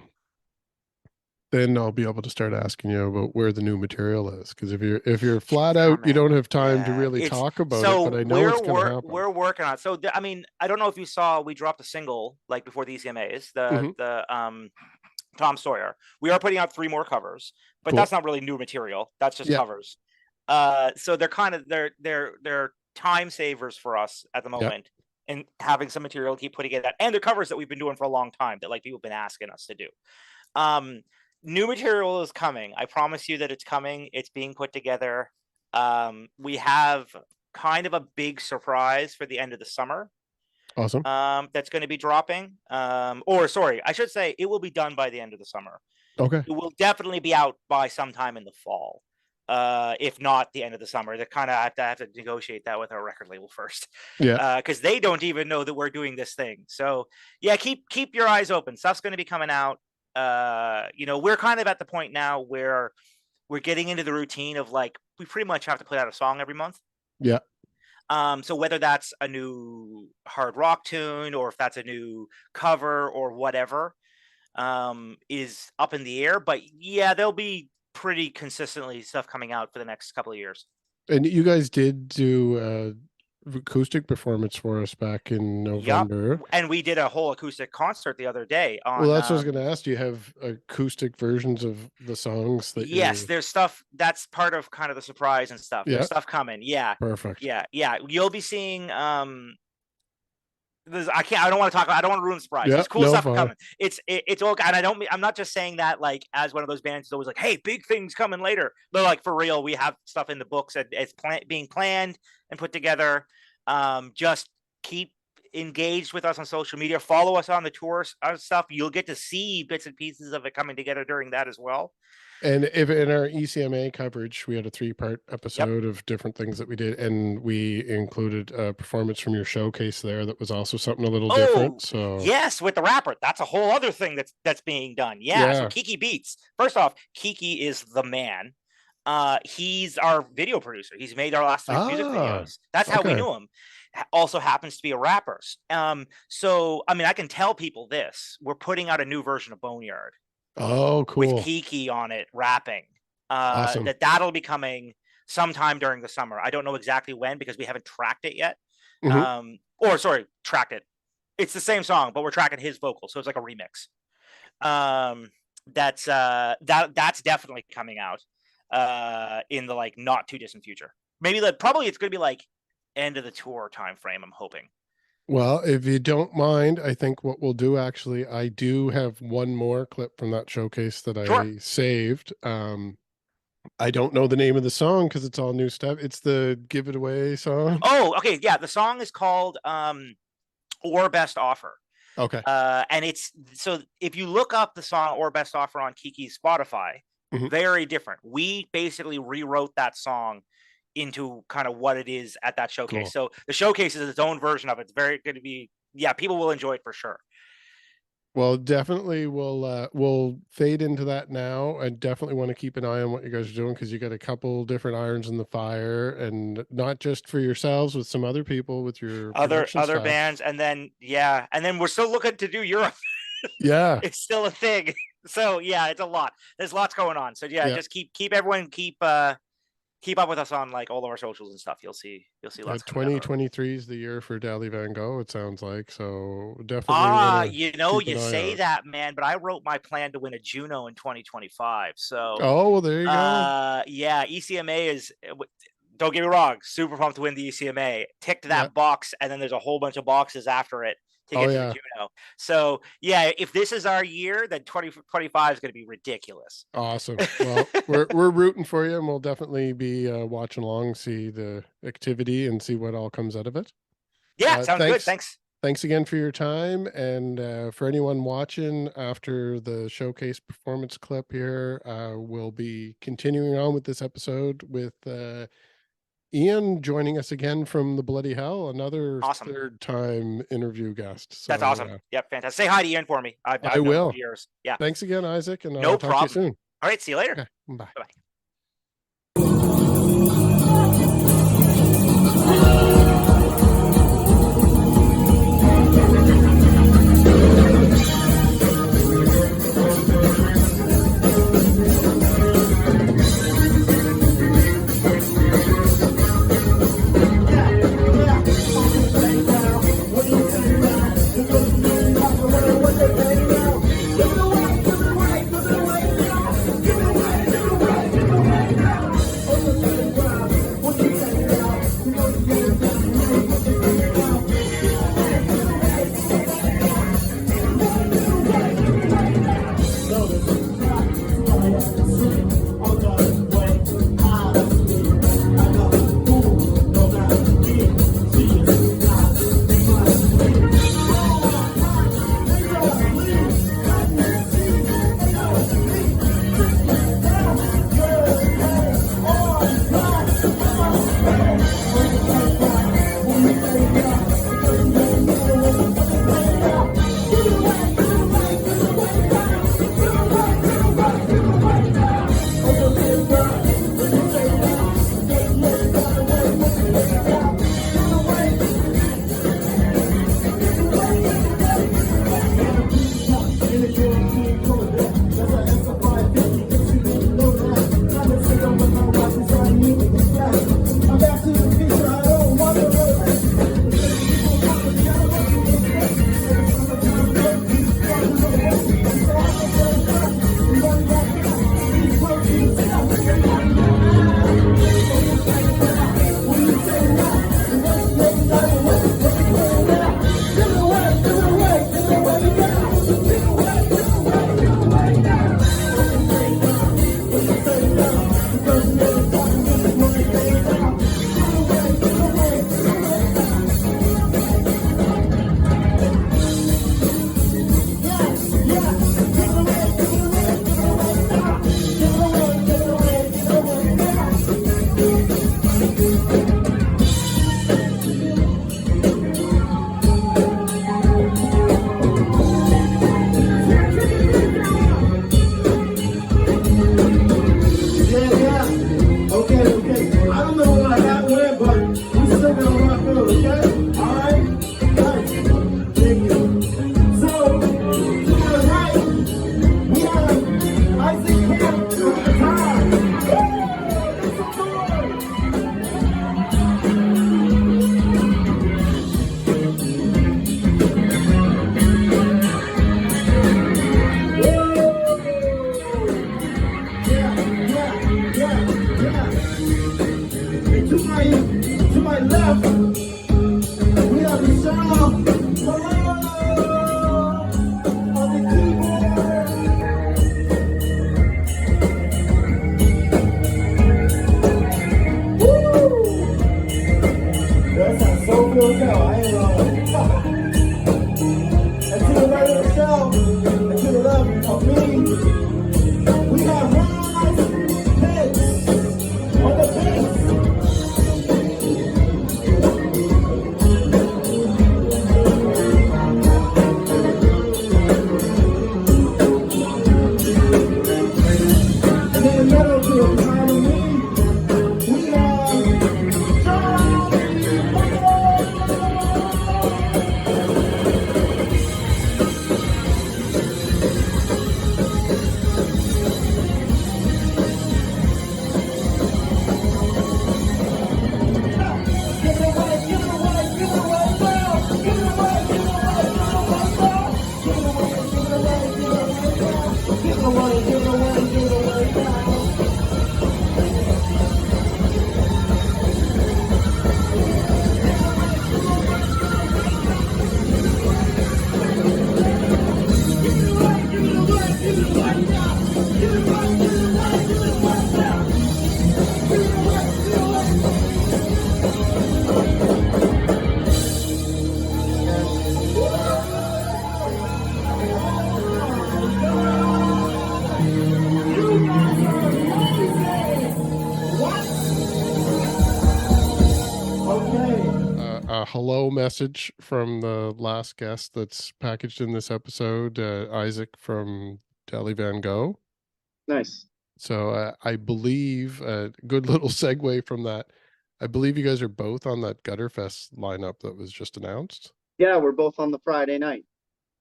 then I'll be able to start asking you about where the new material is. Because if you're It's flat out, you don't coming. have time to Yeah, really it's talk about it. But so I know it's going to happen. we're working on. So I mean, I don't know if you saw we dropped a single like before the ECMAs, Hmm. the Tom Sawyer. We are putting out 3 more covers, but Cool. that's not really new material. That's just Yeah. covers. So they're kind of they're time savers for us at the Yeah. moment, and having some material to keep putting it out, and they're covers that we've been doing for a long time that like people have been asking us to do. Um, New material is coming. I promise you that it's coming. It's being put together. We have kind of a big surprise for the end of the summer. Awesome. That's going to be dropping. Or sorry, I should say it will be done by the end of the summer. Okay. It will definitely be out by sometime in the fall. If not the end of the summer, they kind of have to negotiate that with our record label first, Yeah. because they don't even know that we're doing this thing. So yeah, keep your eyes open. Stuff's going to be coming out. We're kind of at the point now where we're getting into the routine of like we pretty much have to put out a song every month. Yeah. So whether that's a new hard rock tune or if that's a new cover or whatever, is up in the air. But yeah, there'll be pretty consistently stuff coming out for the next couple of years. And you guys did do acoustic performance for us back in Yup. November. And we did a whole acoustic concert the other day Well, on that's what I was going to ask. Do you have acoustic versions of the songs that yes, you're? there's stuff that's part of kind of the surprise and stuff. There's Yeah. stuff coming. Yeah. Perfect. Yeah. Yeah. You'll be seeing I don't want to talk about I don't want to ruin the surprise. Yeah. There's cool No, stuff fine. coming. It's all and I'm not just saying that like as one of those bands that's always like, hey, big things coming later. But like for real, we have stuff in the books that it's being planned and put together. Just keep engaged with us on social media. Follow us on the tour stuff. You'll get to see bits and pieces of it coming together during that as well. And if in our ECMA coverage, we had a 3-part Yep. episode of different things that we did, and we included a performance from your showcase there that was also something a little Oh, different. So yes, with the rapper. That's a whole other thing that's being done. Yeah. So yeah. Keke Beatz. First off, Keke is the man. He's our video producer. He's made our last 3 music Ah, videos. That's how we okay. knew him. also happens to be a rapper. So I mean, I can tell people this: we're putting out a new version of Boneyard Oh, with cool. Keke on it rapping. Awesome. That'll be coming sometime during the summer. I don't know exactly when because we haven't tracked it yet. Mhm. Or sorry, tracked it. It's the same song, but we're tracking his vocals, so it's like a remix. That's definitely coming out in the like not too distant future. Maybe probably it's gonna be like end of the tour time frame, I'm hoping. Well, if you don't mind, I think what we'll do actually, I do have one more clip from that showcase that Sure. I saved. I don't know the name of the song because it's all new stuff. It's the Give It Away song. Oh, okay, yeah. The song is called Or Best Offer. Okay. And it's so if you look up the song Or Best Offer on Keke's Spotify, Mhm. very different. We basically rewrote that song into kind of what it is at that showcase. Cool. So the showcase is its own version of it. It's very going to be, yeah, people will enjoy it for sure. Well, definitely we'll fade into that now. I definitely want to keep an eye on what you guys are doing because you got a couple different irons in the fire, and not just for yourselves, with some other people with your production Other stuff. bands, and then yeah, and then we're still looking to do Europe. Yeah. It's still a thing. So yeah, it's a lot. There's lots going on. So yeah, Yeah. just keep everyone keep up with us on like all of our socials and stuff. You'll see lots coming out. 2023 is the year for Dali Van Gogh, it sounds like. So definitely want to You know, keep you an eye say out. that, man, but I wrote my plan to win a Juno in 2025. So Oh, well, there you go. yeah, ECMA is, don't get me wrong, super pumped to win the ECMA. Ticked Yeah. that box, and then there's a whole bunch of boxes after it to Oh, get to the yeah. Juno. So yeah, if this is our year, then 2025 is going to be ridiculous. Awesome. Well, we're rooting for you, and we'll definitely be watching along, see the activity, and see what all comes out of it. Yeah, sounds good. Thanks. Thanks. Thanks again for your time. And for anyone watching after the showcase performance clip here, we'll be continuing on with this episode with Ian joining us again from the Bloody Hell, another Awesome. third time interview guest. That's So awesome. Yep, fantastic. Say hi to Ian for me. I've I known him will. for years. Yeah. Thanks again, Isaac, and No I'll talk to you problem. soon. All right. See you later. Okay, bye. Bye. to my left, we have Michelle on the keyboard. Woo! That sounds so good now. I ain't wrong. And to the right of Michelle, and to the left of me, we have Ron's heads on the bass. And in the middle to the behind of me, we have Dali Van A hello message from the last guest that's packaged in this episode, Isaac from Dali Van Gogh. Nice. So I believe a good little segue from that. I believe you guys are both on that Gutterfest lineup that was just announced. Yeah, we're both on the Friday night.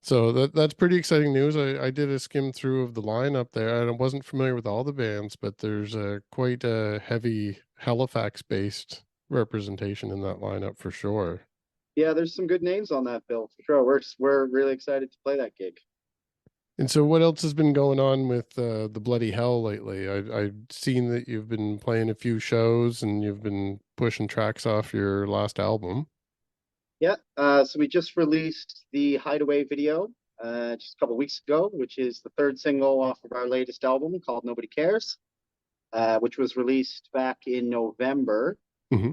So that's pretty exciting news. I did a skim through of the lineup there, and I wasn't familiar with all the bands, but there's a quite a heavy Halifax-based representation in that lineup for sure. Yeah, there's some good names on that bill for sure. We're really excited to play that gig. And so what else has been going on with the Bloody Hell lately? I've seen that you've been playing a few shows and you've been pushing tracks off your last album. Yeah, so we just released the Hideaway video just a couple weeks ago, which is the third single off of our latest album called Nobody Cares, which was released back in November. Mm-hmm.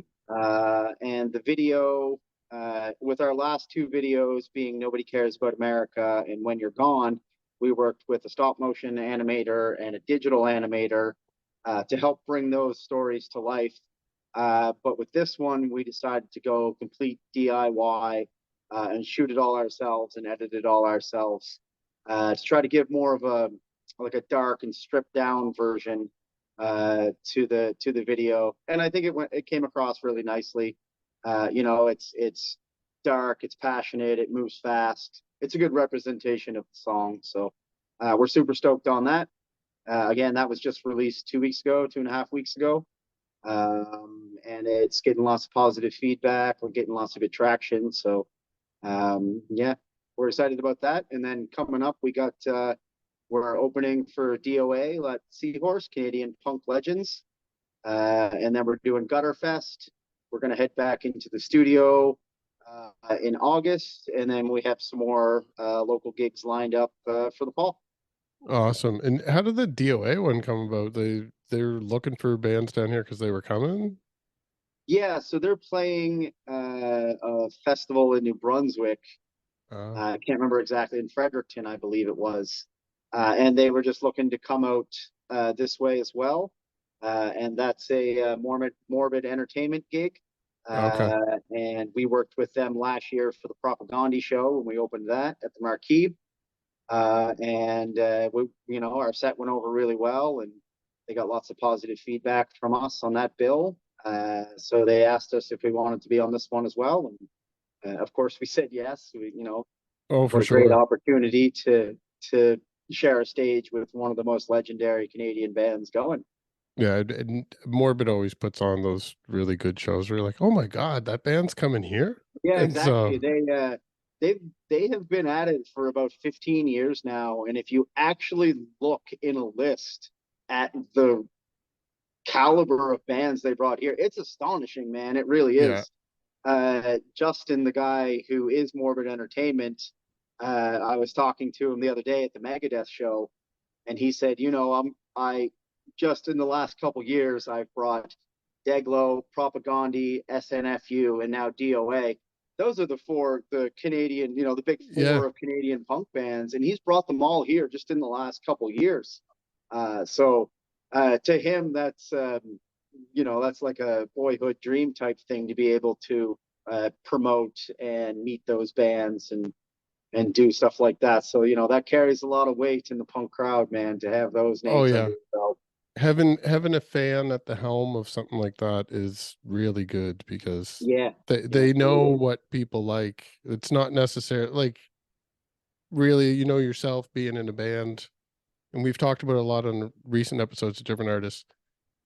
And the video, with our last two videos being Nobody Cares About America and When You're Gone, we worked with a stop motion animator and a digital animator to help bring those stories to life. But with this one, we decided to go complete DIY and shoot it all ourselves and edit it all ourselves to try to give more of a dark and stripped down version to the video. And I think it came across really nicely. It's dark, it's passionate, it moves fast. It's a good representation of the song. So we're super stoked on that. Again, that was just released 2.5 weeks ago. And it's getting lots of positive feedback. We're getting lots of good traction. So yeah, we're excited about that. And then coming up, we're opening for D.O.A. at Seahorse, Canadian Punk Legends. And then we're doing Gutterfest. We're going to head back into the studio in August, and then we have some more local gigs lined up for the fall. Awesome. And how did the D.O.A. one come about? They're looking for bands down here because they were coming? Yeah, so they're playing a festival in New Brunswick. I can't remember exactly, in Fredericton, I believe it was. And they were just looking to come out this way as well. And that's a morbid entertainment gig. Okay. And we worked with them last year for the Propaganda show when we opened that at the Marquee. Our set went over really well, and they got lots of positive feedback from us on that bill. So they asked us if we wanted to be on this one as well, and of course we said yes. Oh, for what a great sure. opportunity to share a stage with one of the most legendary Canadian bands going. Yeah, and Morbid always puts on those really good shows where you're like, oh my God, that band's coming here? Yeah, And so, exactly. They have been at it for about 15 years now, and if you actually look in a list at the caliber of bands they brought here. It's astonishing, man. It really Yeah. is. Justin, the guy who is Morbid Entertainment, I was talking to him the other day at the Megadeth show, and he said, I just in the last couple years, I've brought Deglo, Propagandhi, SNFU, and now D.O.A. Those are the Canadian, the big Yeah. four of Canadian punk bands, and he's brought them all here just in the last couple years. So to him, that's that's like a boyhood dream type thing to be able to promote and meet those bands and do stuff like that. So that carries a lot of weight in the punk crowd, man, to have those Oh names under yeah. your belt. Having a fan at the helm of something like that is really good, because Yeah, they know absolutely. what people like. It's not necessarily like, really, yourself being in a band, and we've talked about a lot on recent episodes of different artists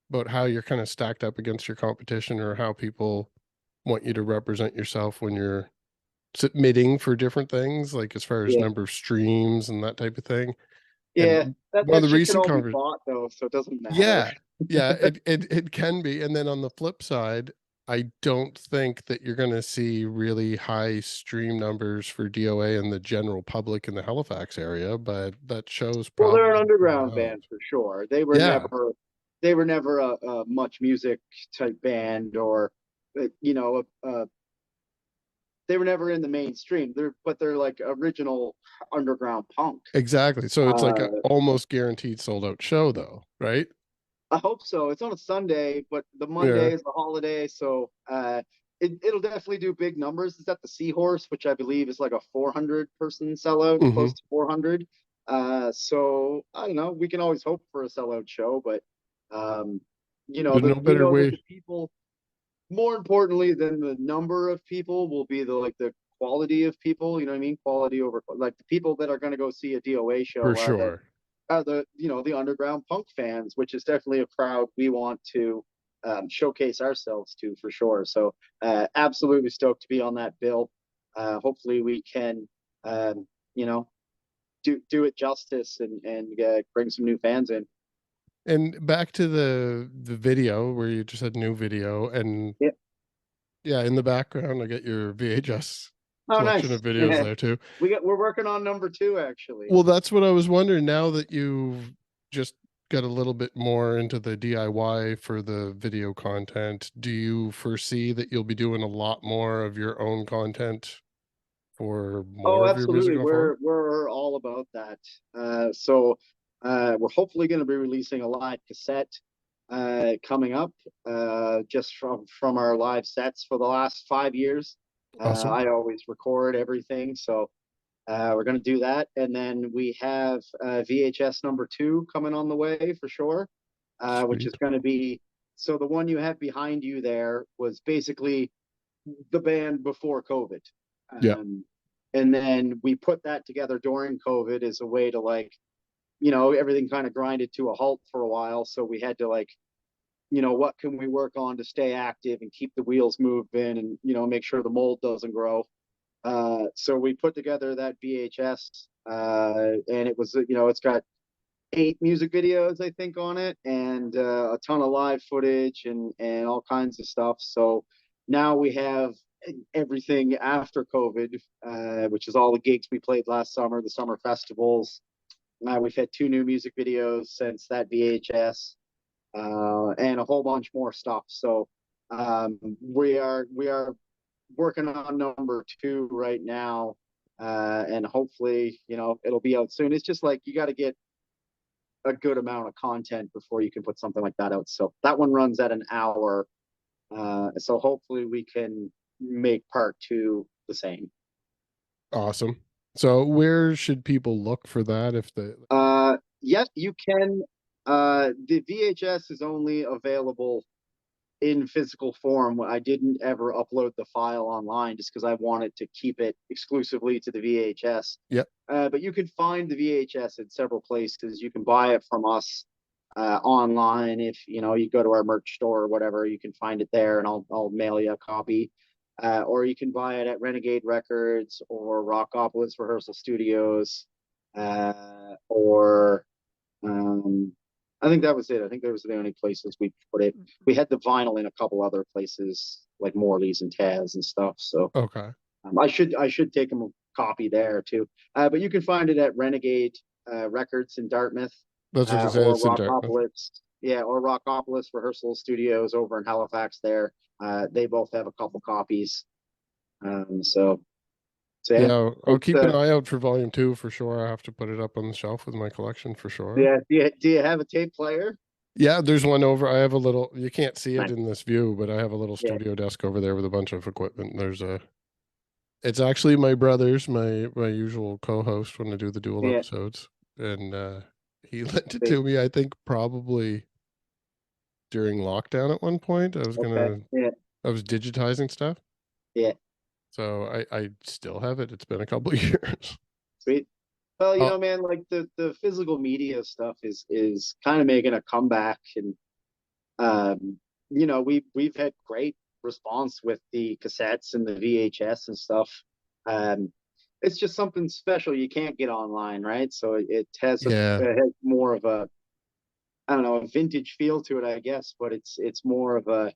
about how you're kind of stacked up against your competition, or how people want you to represent yourself when you're submitting for different things, like as far as Yeah, number of streams and that type of thing. yeah. And That one of that the shit can recent all be bought though, so it doesn't matter. yeah, yeah, it can be. And then on the flip side, I don't think that you're gonna see really high stream numbers for DOA in the general public in the Halifax area, but that show's Well, they're an probably underground sold out. band for sure. Yeah, They were never a much music type band, or you know, they were never in the mainstream. They're like original underground punk. exactly. So it's like a Uh, almost guaranteed sold out show though, right? I hope so. It's on a Sunday, but the Yeah. Monday is the holiday, so it'll definitely do big numbers. It's at the Seahorse, which I believe is like a 400 person sellout, Hmm. close to 400. So I don't know. We can always hope for a sellout show, but um, There's no we better know that way. the people, more importantly than the number of people, will be the quality of people. You know what I mean? Quality over, like, the people that are going to go see a DOA For show sure. are the underground punk fans, which is definitely a crowd we want to showcase ourselves to for sure. So absolutely stoked to be on that bill. Hopefully we can you know do it justice and bring some new fans in. And back to the video where you just had new video, and Yeah. yeah, in the background I get your VHS Oh, collection of nice. videos Yeah. there too. We're working on number two actually. Well, that's what I was wondering, now that you've just got a little bit more into the DIY for the video content, do you foresee that you'll be doing a lot more of your own content for Oh, more of your music absolutely. going forward? We're all about that. So we're hopefully going to be releasing a live cassette coming up, just from our live sets for the last 5 years. Awesome. I always record everything, so we're going to do that, and then we have VHS number two coming on the way for sure, which is Sweet. going to be, so the one you have behind you there was basically the band before COVID. Yeah, And then we put that together during COVID as a way to, like, everything kind of grinded to a halt for a while. So we had to, like, what can we work on to stay active and keep the wheels moving and, make sure the mold doesn't grow. So we put together that VHS, and it was, it's got 8 music videos, I think, on it, and a ton of live footage and all kinds of stuff. So now we have everything after COVID, which is all the gigs we played last summer, the summer festivals. We've had 2 new music videos since that VHS, and a whole bunch more stuff. So we are working on number two right now, and hopefully, it'll be out soon. It's just like you got to get a good amount of content before you can put something like that out. So that one runs at an hour. So hopefully we can make part two the same. awesome. So where should people look for that if they Yes, you can. The VHS is only available in physical form. I didn't ever upload the file online just because I wanted to keep it exclusively to the VHS. Yep. But you can find the VHS in several places. You can buy it from us online. If you go to our merch store or whatever, you can find it there, and I'll mail you a copy. Or you can buy it at Renegade Records or Rockopolis Rehearsal Studios, or um, I think that was it. I think those were the only places we put it. We had the vinyl in a couple other places like Morley's and Taz and stuff. So Okay. I should take them a copy there too. But you can find it at Renegade Records in Dartmouth, That's what I said. or It's in Dartmouth. Rockopolis. Yeah, or Rockopolis Rehearsal Studios over in Halifax. There, they both have a couple copies. So yeah, Yeah, I'll it's keep an eye out for volume 2 for sure. I have to put it up on the shelf with my collection for sure. yeah. Do you have a tape player? Yeah, there's one over. I have a little, you can't see it Nice. in this view, but I have a little Yeah. studio desk over there with a bunch of equipment. It's actually my brother's, my usual co-host when I do the dual Yeah. episodes. And he lent it Yeah. to me, I think probably during lockdown at one point. Okay. Yeah. I was digitizing stuff. Yeah. So I still have it. It's been a couple of years. Sweet. Well, you Oh, know, man, like the physical media stuff is kind of making a comeback, and you know, we've had great response with the cassettes and the VHS and stuff. Um, it's just something special you can't get online, right? So it has yeah. it has more of a, I don't know, a vintage feel to it, I guess, but it's more of a,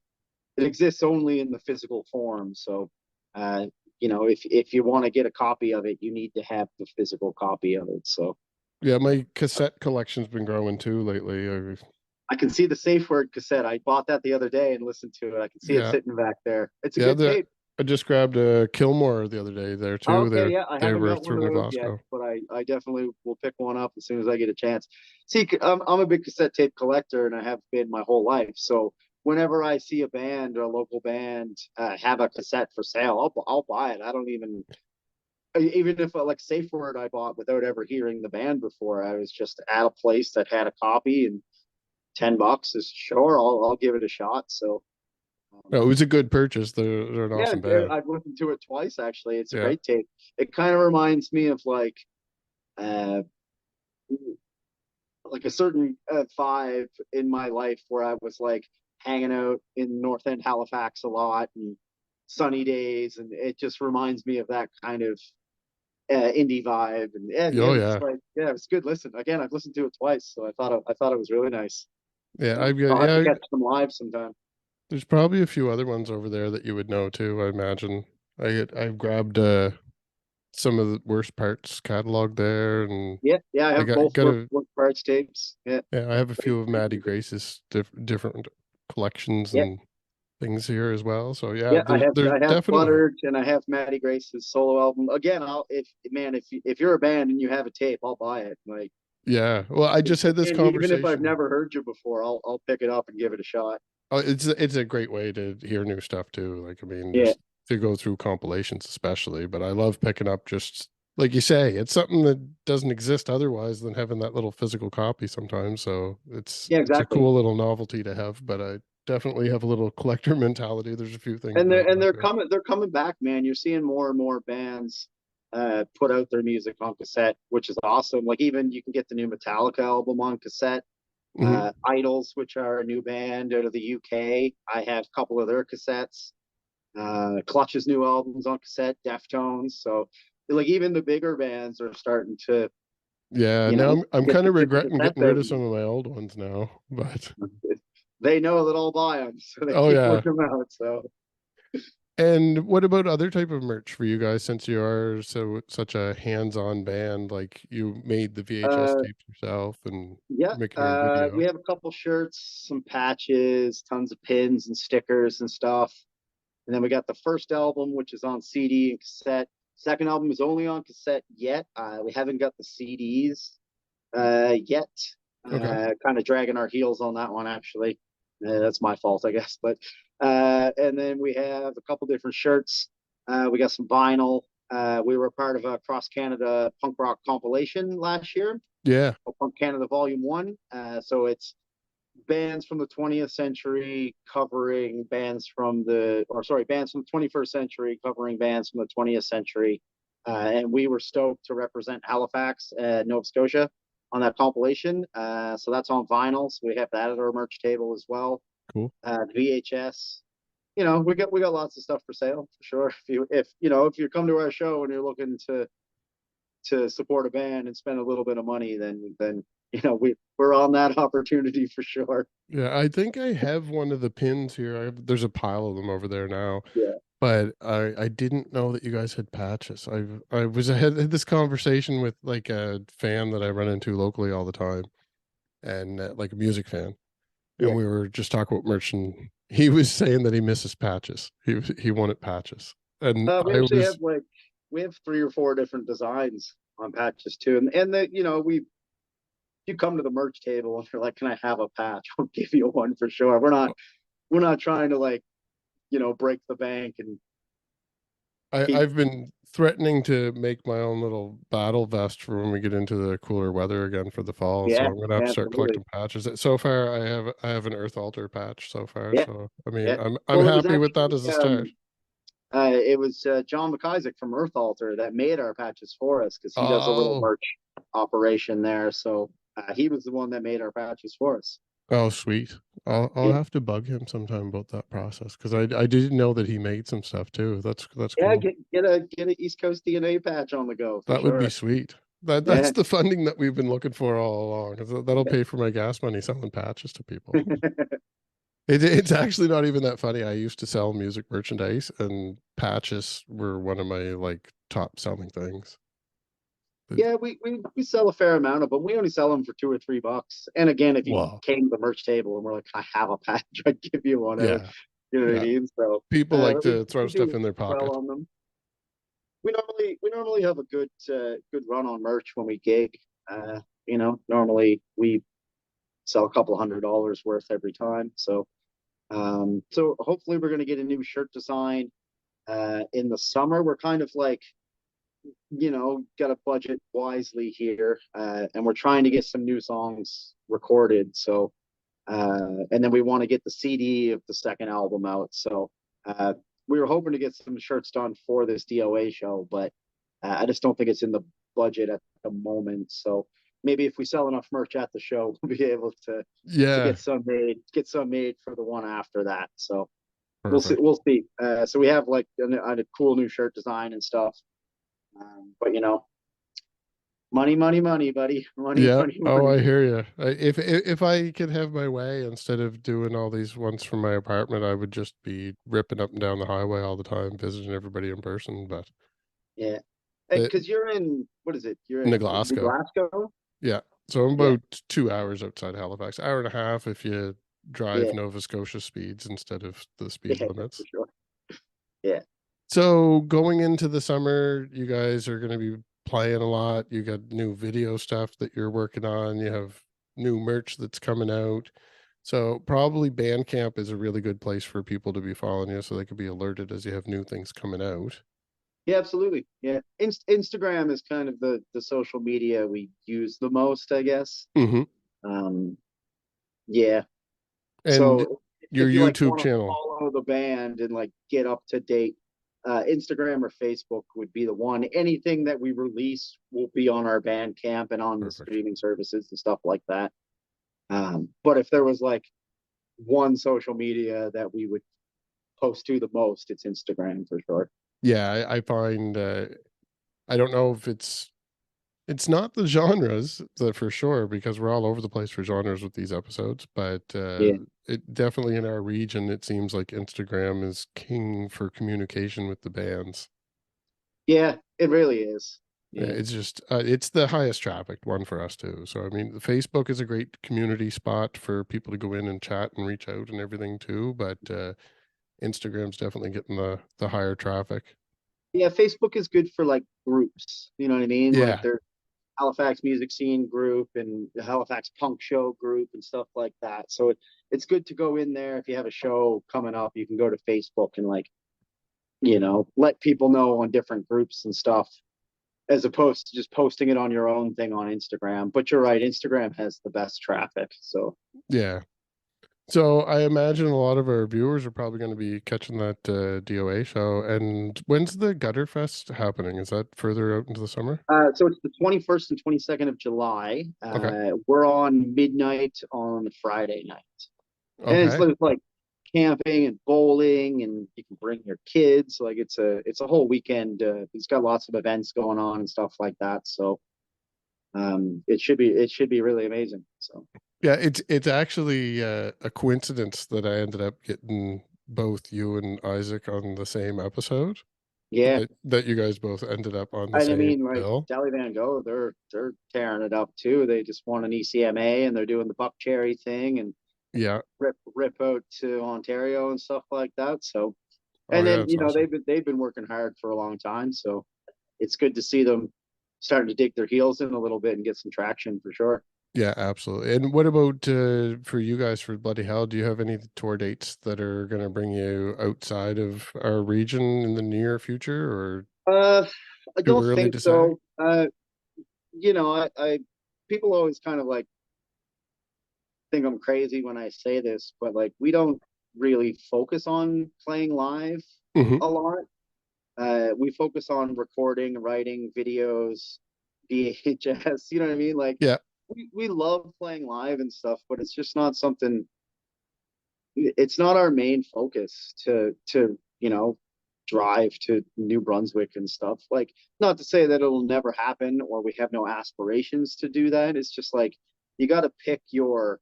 it exists only in the physical form. So, uh, you know, if you want to get a copy of it, you need to have the physical copy of it. So, Yeah, my cassette collection's been growing too lately. I can see the safe word cassette. I bought that the other day and listened to it. I can see it Yeah. sitting back there. It's a Yeah, good tape. I just grabbed a Kilmore the other day there too. Okay, yeah, I They haven't were got one through of my those yet, Glasgow. but I definitely will pick one up as soon as I get a chance. See, I'm a big cassette tape collector, and I have been my whole life. So whenever I see a band or a local band have a cassette for sale, I'll buy it. I don't even if like Safe Word I bought without ever hearing the band before. I was just at a place that had a copy, and $10 is sure. I'll give it a shot. So. No, it was a good purchase. They're an Yeah, awesome band. I've listened to it twice actually. It's a Yeah. great tape. It kind of reminds me of uh, like a certain vibe in my life where I was like hanging out in North End Halifax a lot and sunny days, and it just reminds me of that kind of indie vibe. And yeah, Oh it was yeah. like, yeah, it was good. Listen, again, I've listened to it twice, so I thought it was really nice. Yeah, So I've got I'll have to catch them live sometime. there's probably a few other ones over there that you would know too, I imagine. I've grabbed some of the Worst Parts catalog there, and Yeah, I I have both got a work parts tapes. Yeah, yeah, I have a few of Maddie Grace's different collections yeah. and things here as well. So yeah, Yeah, there's I have definitely Fluttered, and I have Maddie Grace's solo album. Again, if you're a band and you have a tape, I'll buy it. Like, yeah. Well, I just had this and even if I've conversation. never heard you before, I'll pick it up and give it a shot. Oh, it's a great way to hear new stuff too. Like, I mean, Yeah, just to go through compilations especially, but I love picking up just like you say, it's something that doesn't exist otherwise than having that little physical copy sometimes. So yeah, it's a exactly. cool little novelty to have, but I definitely have a little collector mentality. There's a few things that I collect. They're coming back, man. You're seeing more and more bands put out their music on cassette, which is awesome. Like even you can get the new Metallica album on cassette. Mhm. Idols, which are a new band out of the UK. I have a couple of their cassettes. Clutch's new albums on cassette, Deftones. So like even the bigger bands are starting to, Yeah, you now know, I'm kind of get the regretting cassettes getting rid out. of some of my old ones now, but They know that I'll buy them, so they oh keep yeah. pushing them out. So And what about other type of merch for you guys since you are such a hands-on band? Like you made the VHS uh, tapes yourself and yeah, making your video. we have a couple shirts, some patches, tons of pins and stickers and stuff. And then we got the first album, which is on CD and cassette. Second album is only on cassette yet. We haven't got the CDs yet. Okay. Kind of dragging our heels on that one, actually. That's my fault, I guess. But and then we have a couple different shirts. We got some vinyl. We were part of a Cross Canada punk rock compilation last year, Yeah. Punk Canada Volume 1. So it's bands from the 20th century covering bands from bands from the 21st century covering bands from the 20th century. And we were stoked to represent Halifax, Nova Scotia on that compilation. So that's on vinyl. So we have that at our merch table as well. Cool. VHS. You know, we got lots of stuff for sale for sure. If you come to our show and you're looking to support a band and spend a little bit of money, then we're on that opportunity for sure. Yeah, I think I have one of the pins here. There's a pile of them over there now. Yeah. But I didn't know that you guys had patches. I had this conversation with like a fan that I run into locally all the time, and like a music fan, and Yeah. we were just talking about merch, and he was saying that he misses patches. He wanted patches, and We I actually was have we have 3 or 4 different designs on patches too, and that you come to the merch table and you're like, can I have a patch? I'll give you one for sure. We're not trying to break the bank and keep. I've been threatening to make my own little battle vest for when we get into the cooler weather again for the fall. So Yeah, I'm gonna have to start absolutely. collecting patches. So far, I have an Earth Altar patch so far. Yeah, So I mean, yeah. I'm Well, it was happy with that actually as a start. John McIsaac from Earth Altar that made our patches for us because he does a little Oh, merch operation there. So he was the one that made our patches for us. oh, sweet. I'll Yeah, have to bug him sometime about that process because I didn't know that he made some stuff too. That's yeah. cool. Get a East Coast DNA patch on the go for That would be sure. sweet. That's Yeah. the funding that we've been looking for all along. 'Cause that'll pay for my gas money selling patches to people. It's actually not even that funny. I used to sell music merchandise, and patches were one of my like top selling things. Yeah, we sell a fair amount of them. We only sell them for $2 or $3. And again, if you Wow. came to the merch table and we're like, I have a patch, I'd give you one. Yeah. You know what I Yeah. mean? So People like we to throw we stuff do in their well pocket. on them. We normally have a good run on merch when we gig. Normally we sell a couple $100 worth every time. So hopefully we're gonna get a new shirt design in the summer. We're kind of like, got to budget wisely here, and we're trying to get some new songs recorded. So, and then we want to get the CD of the second album out. So, we were hoping to get some shirts done for this D.O.A. show, but I just don't think it's in the budget at the moment. So maybe if we sell enough merch at the show, we'll be able to Yeah. get some made for the one after that. So we'll see. Perfect. We'll see. So we have like a cool new shirt design and stuff. But money, money, money, buddy. Money, Yeah. money, Oh, money. I hear you. If I could have my way, instead of doing all these ones from my apartment, I would just be ripping up and down the highway all the time, visiting everybody in person. But Yeah. it, Because you're in, what is it? You're in in Glasgow. Glasgow? Yeah. So I'm Yeah. about 2 hours outside Halifax, hour and a half if you drive Yeah. Nova Scotia speeds instead of the Yeah, speed for limits. sure. Yeah. So going into the summer, you guys are going to be playing a lot. You got new video stuff that you're working on. You have new merch that's coming out. So probably Bandcamp is a really good place for people to be following you so they could be alerted as you have new things coming out. Yeah, absolutely. Yeah. Instagram is kind of the social media we use the most, I guess. Hmm. Um, yeah. And So your if you YouTube want to channel. follow the band and get up to date, Instagram or Facebook would be the one. Anything that we release will be on our Bandcamp and on the Perfect. streaming services and stuff like that. But if there was one social media that we would post to the most, it's Instagram for sure. Yeah, I find I don't know if it's not the genres that for sure, because we're all over the place for genres with these episodes, but Yeah. it definitely in our region it seems like Instagram is king for communication with the bands. Yeah, it really is. Yeah. It's just it's the highest trafficked one for us too. So I mean, the Facebook is a great community spot for people to go in and chat and reach out and everything too, but Instagram's definitely getting the higher traffic. Yeah, Facebook is good for groups. You know what I mean? Like Yeah. there's Halifax music scene group and the Halifax punk show group and stuff like that. So it's good to go in there if you have a show coming up. You can go to Facebook and let people know on different groups and stuff, as opposed to just posting it on your own thing on Instagram. But you're right, Instagram has the best traffic. So Yeah. So I imagine a lot of our viewers are probably going to be catching that D.O.A. show. And when's the Gutter Fest happening? Is that further out into the summer? so it's the 21st and 22nd of July. Okay. We're on midnight on Friday night. And it's Okay. like camping and bowling, and you can bring your kids. It's a whole weekend. He's got lots of events going on and stuff like that. So it should be really amazing. So Yeah, it's actually a coincidence that I ended up getting both you and Isaac on the same episode. yeah. That you guys both ended up on the And I same mean, like bill. Dali Van Gogh, they're tearing it up too. They just won an ECMA and they're doing the Buck Cherry thing and Yeah. rip out to Ontario and stuff like that. So, Oh and yeah, then it's awesome. they've been working hard for a long time. So it's good to see them starting to dig their heels in a little bit and get some traction for sure. Yeah, absolutely. And what about for you guys for Bloody Hell? Do you have any tour dates that are going to bring you outside of our region in the near future, or I too don't early think to say? so. I people always kind of like think I'm crazy when I say this, but like we don't really focus on playing live Hmm. a lot. We focus on recording, writing videos, VHS. You know what I mean? Like Yeah, we love playing live and stuff, but it's just not something. It's not our main focus to drive to New Brunswick and stuff. Like, not to say that it'll never happen or we have no aspirations to do that. It's just like you got to pick where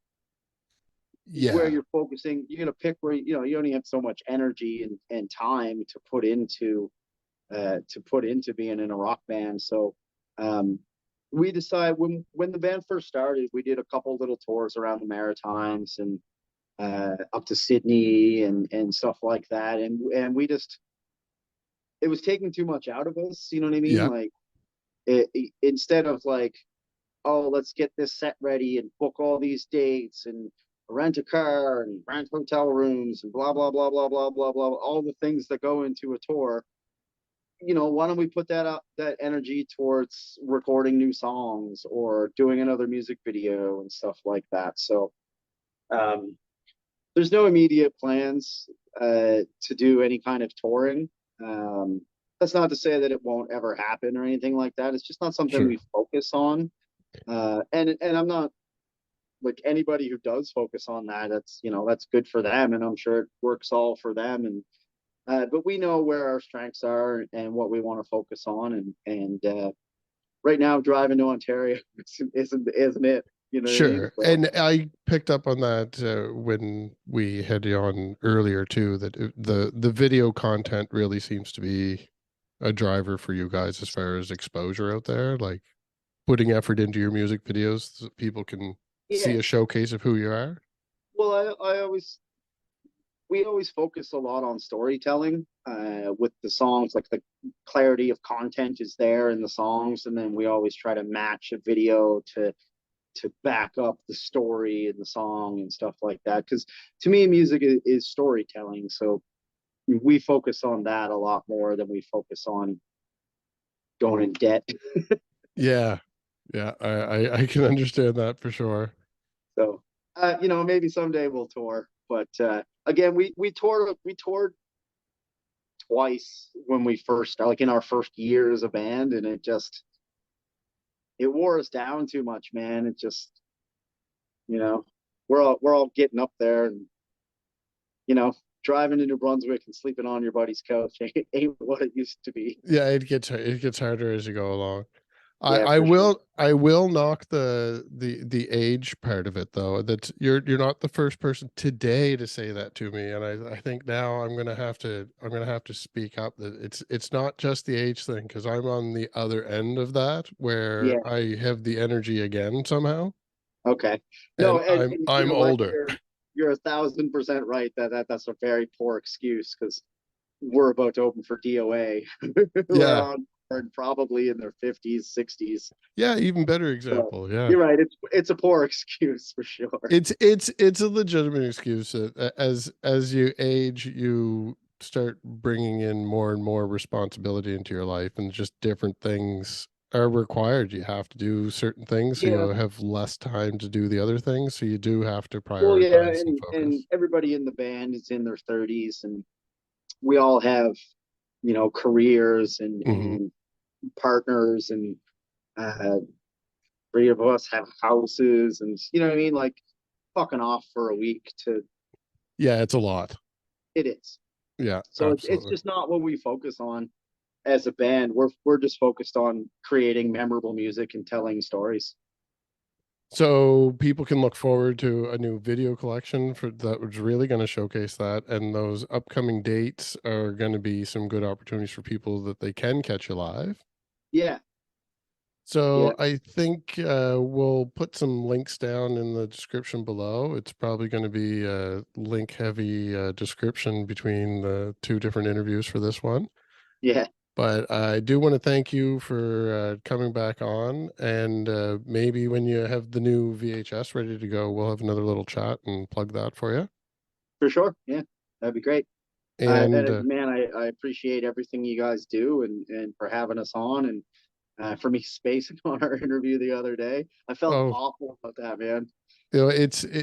yeah, you're focusing. You got to pick where you only have so much energy and time to put into being in a rock band. So um, we decided when the band first started, we did a couple little tours around the Maritimes and up to Sydney and stuff like that, and we just it was taking too much out of us. You know what I mean? yeah, Like instead of like, oh, let's get this set ready and book all these dates and rent a car and rent hotel rooms and blah blah blah blah blah blah blah, all the things that go into a tour. Why don't we put that energy towards recording new songs or doing another music video and stuff like that? So um, there's no immediate plans to do any kind of touring. Um, that's not to say that it won't ever happen or anything like that. It's just not something sure. we focus on. And I'm not like anybody who does focus on that. That's good for them, and I'm sure it works all for them. And but we know where our strengths are and what we want to focus on. And right now, driving to Ontario isn't it? You know what I mean? Sure. So And I picked up on that when we had you on earlier too, that the video content really seems to be a driver for you guys as far as exposure out there, like putting effort into your music videos so people can see yeah. a showcase of who you are. Well, we always focus a lot on storytelling with the songs. Like the clarity of content is there in the songs, and then we always try to match a video to back up the story in the song and stuff like that. Because to me, music is storytelling. So we focus on that a lot more than we focus on going in debt. Yeah. Yeah. I can understand that for sure. So maybe someday we'll tour. But again, we toured twice when we first started, like in our first year as a band, and it wore us down too much, man. It just you know we're all getting up there, and you know driving to New Brunswick and sleeping on your buddy's couch ain't what it used to be. Yeah, it gets harder as you go along. I Yeah, I for sure. will I will knock the age part of it though. That you're not the first person today to say that to me, and I think now I'm gonna have to speak up that it's not just the age thing, because I'm on the other end of that where Yeah. I have the energy again somehow, Okay. No, and and I'm you I'm know what? older. You're 1,000% right that's a very poor excuse because we're about to open for D.O.A. who are Yeah, on board probably in their 50s, 60s. yeah, even better So example. Yeah. you're right. It's a poor excuse for sure. It's a legitimate excuse. As you age, you start bringing in more and more responsibility into your life, and just different things are required. You have to do certain things, so you Yeah. have less time to do the other things. So you do have to Well, yeah, prioritize and and focus. everybody in the band is in their 30s, and we all have careers Hmm. and partners, and uh, three of us have houses, and you know what I mean, like fucking off for a week to Yeah, it's a lot. it is. Yeah, So it's absolutely. just not what we focus on. as a band, we're just focused on creating memorable music and telling stories. So people can look forward to a new video collection for that was really going to showcase that, and those upcoming dates are going to be some good opportunities for people that they can catch you live. Yeah. So Yeah. I think we'll put some links down in the description below. It's probably going to be a link heavy description between the two different interviews for this one. Yeah. But I do want to thank you for coming back on, and maybe when you have the new VHS ready to go, we'll have another little chat and plug that for you. For sure. Yeah, that'd be great. And Man, I appreciate everything you guys do, and for having us on, and for me spacing on our interview the other day. I felt oh, awful about that, man. you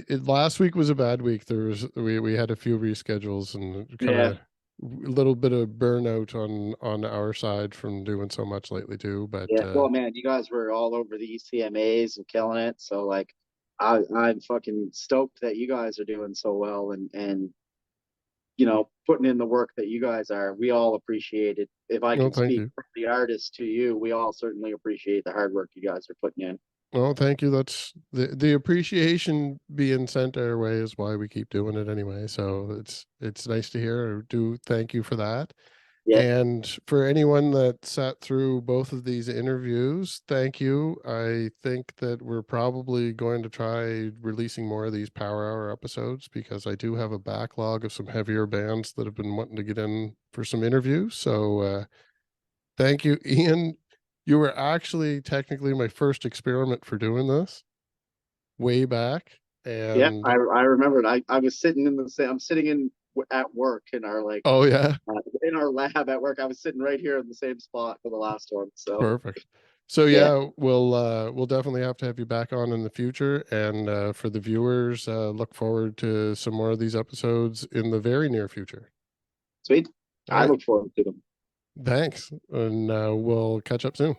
know, last week was a bad week. We had a few reschedules and kind Yeah. of a little bit of burnout on our side from doing so much lately too. But Yeah. Well, man, you guys were all over the ECMAs and killing it. So like, I'm fucking stoked that you guys are doing so well, and putting in the work that you guys are. We all appreciate it. If I no, can thank speak you. from the artist to you, we all certainly appreciate the hard work you guys are putting in. Well, thank you. That's the appreciation being sent our way is why we keep doing it anyway. So it's nice to hear. I do thank you for that. Yeah. And for anyone that sat through both of these interviews, thank you. I think that we're probably going to try releasing more of these Power Hour episodes because I do have a backlog of some heavier bands that have been wanting to get in for some interviews. So thank you, Ian. You were actually technically my first experiment for doing this way back. Yeah, And I remembered. I was sitting in the same. I'm sitting at work in our oh yeah, in our lab at work. I was sitting right here in the same spot for the last one. So perfect. So yeah, yeah, we'll definitely have to have you back on in the future. And for the viewers, look forward to some more of these episodes in the very near future. sweet. All I right. look forward to them. Thanks. And we'll catch up soon.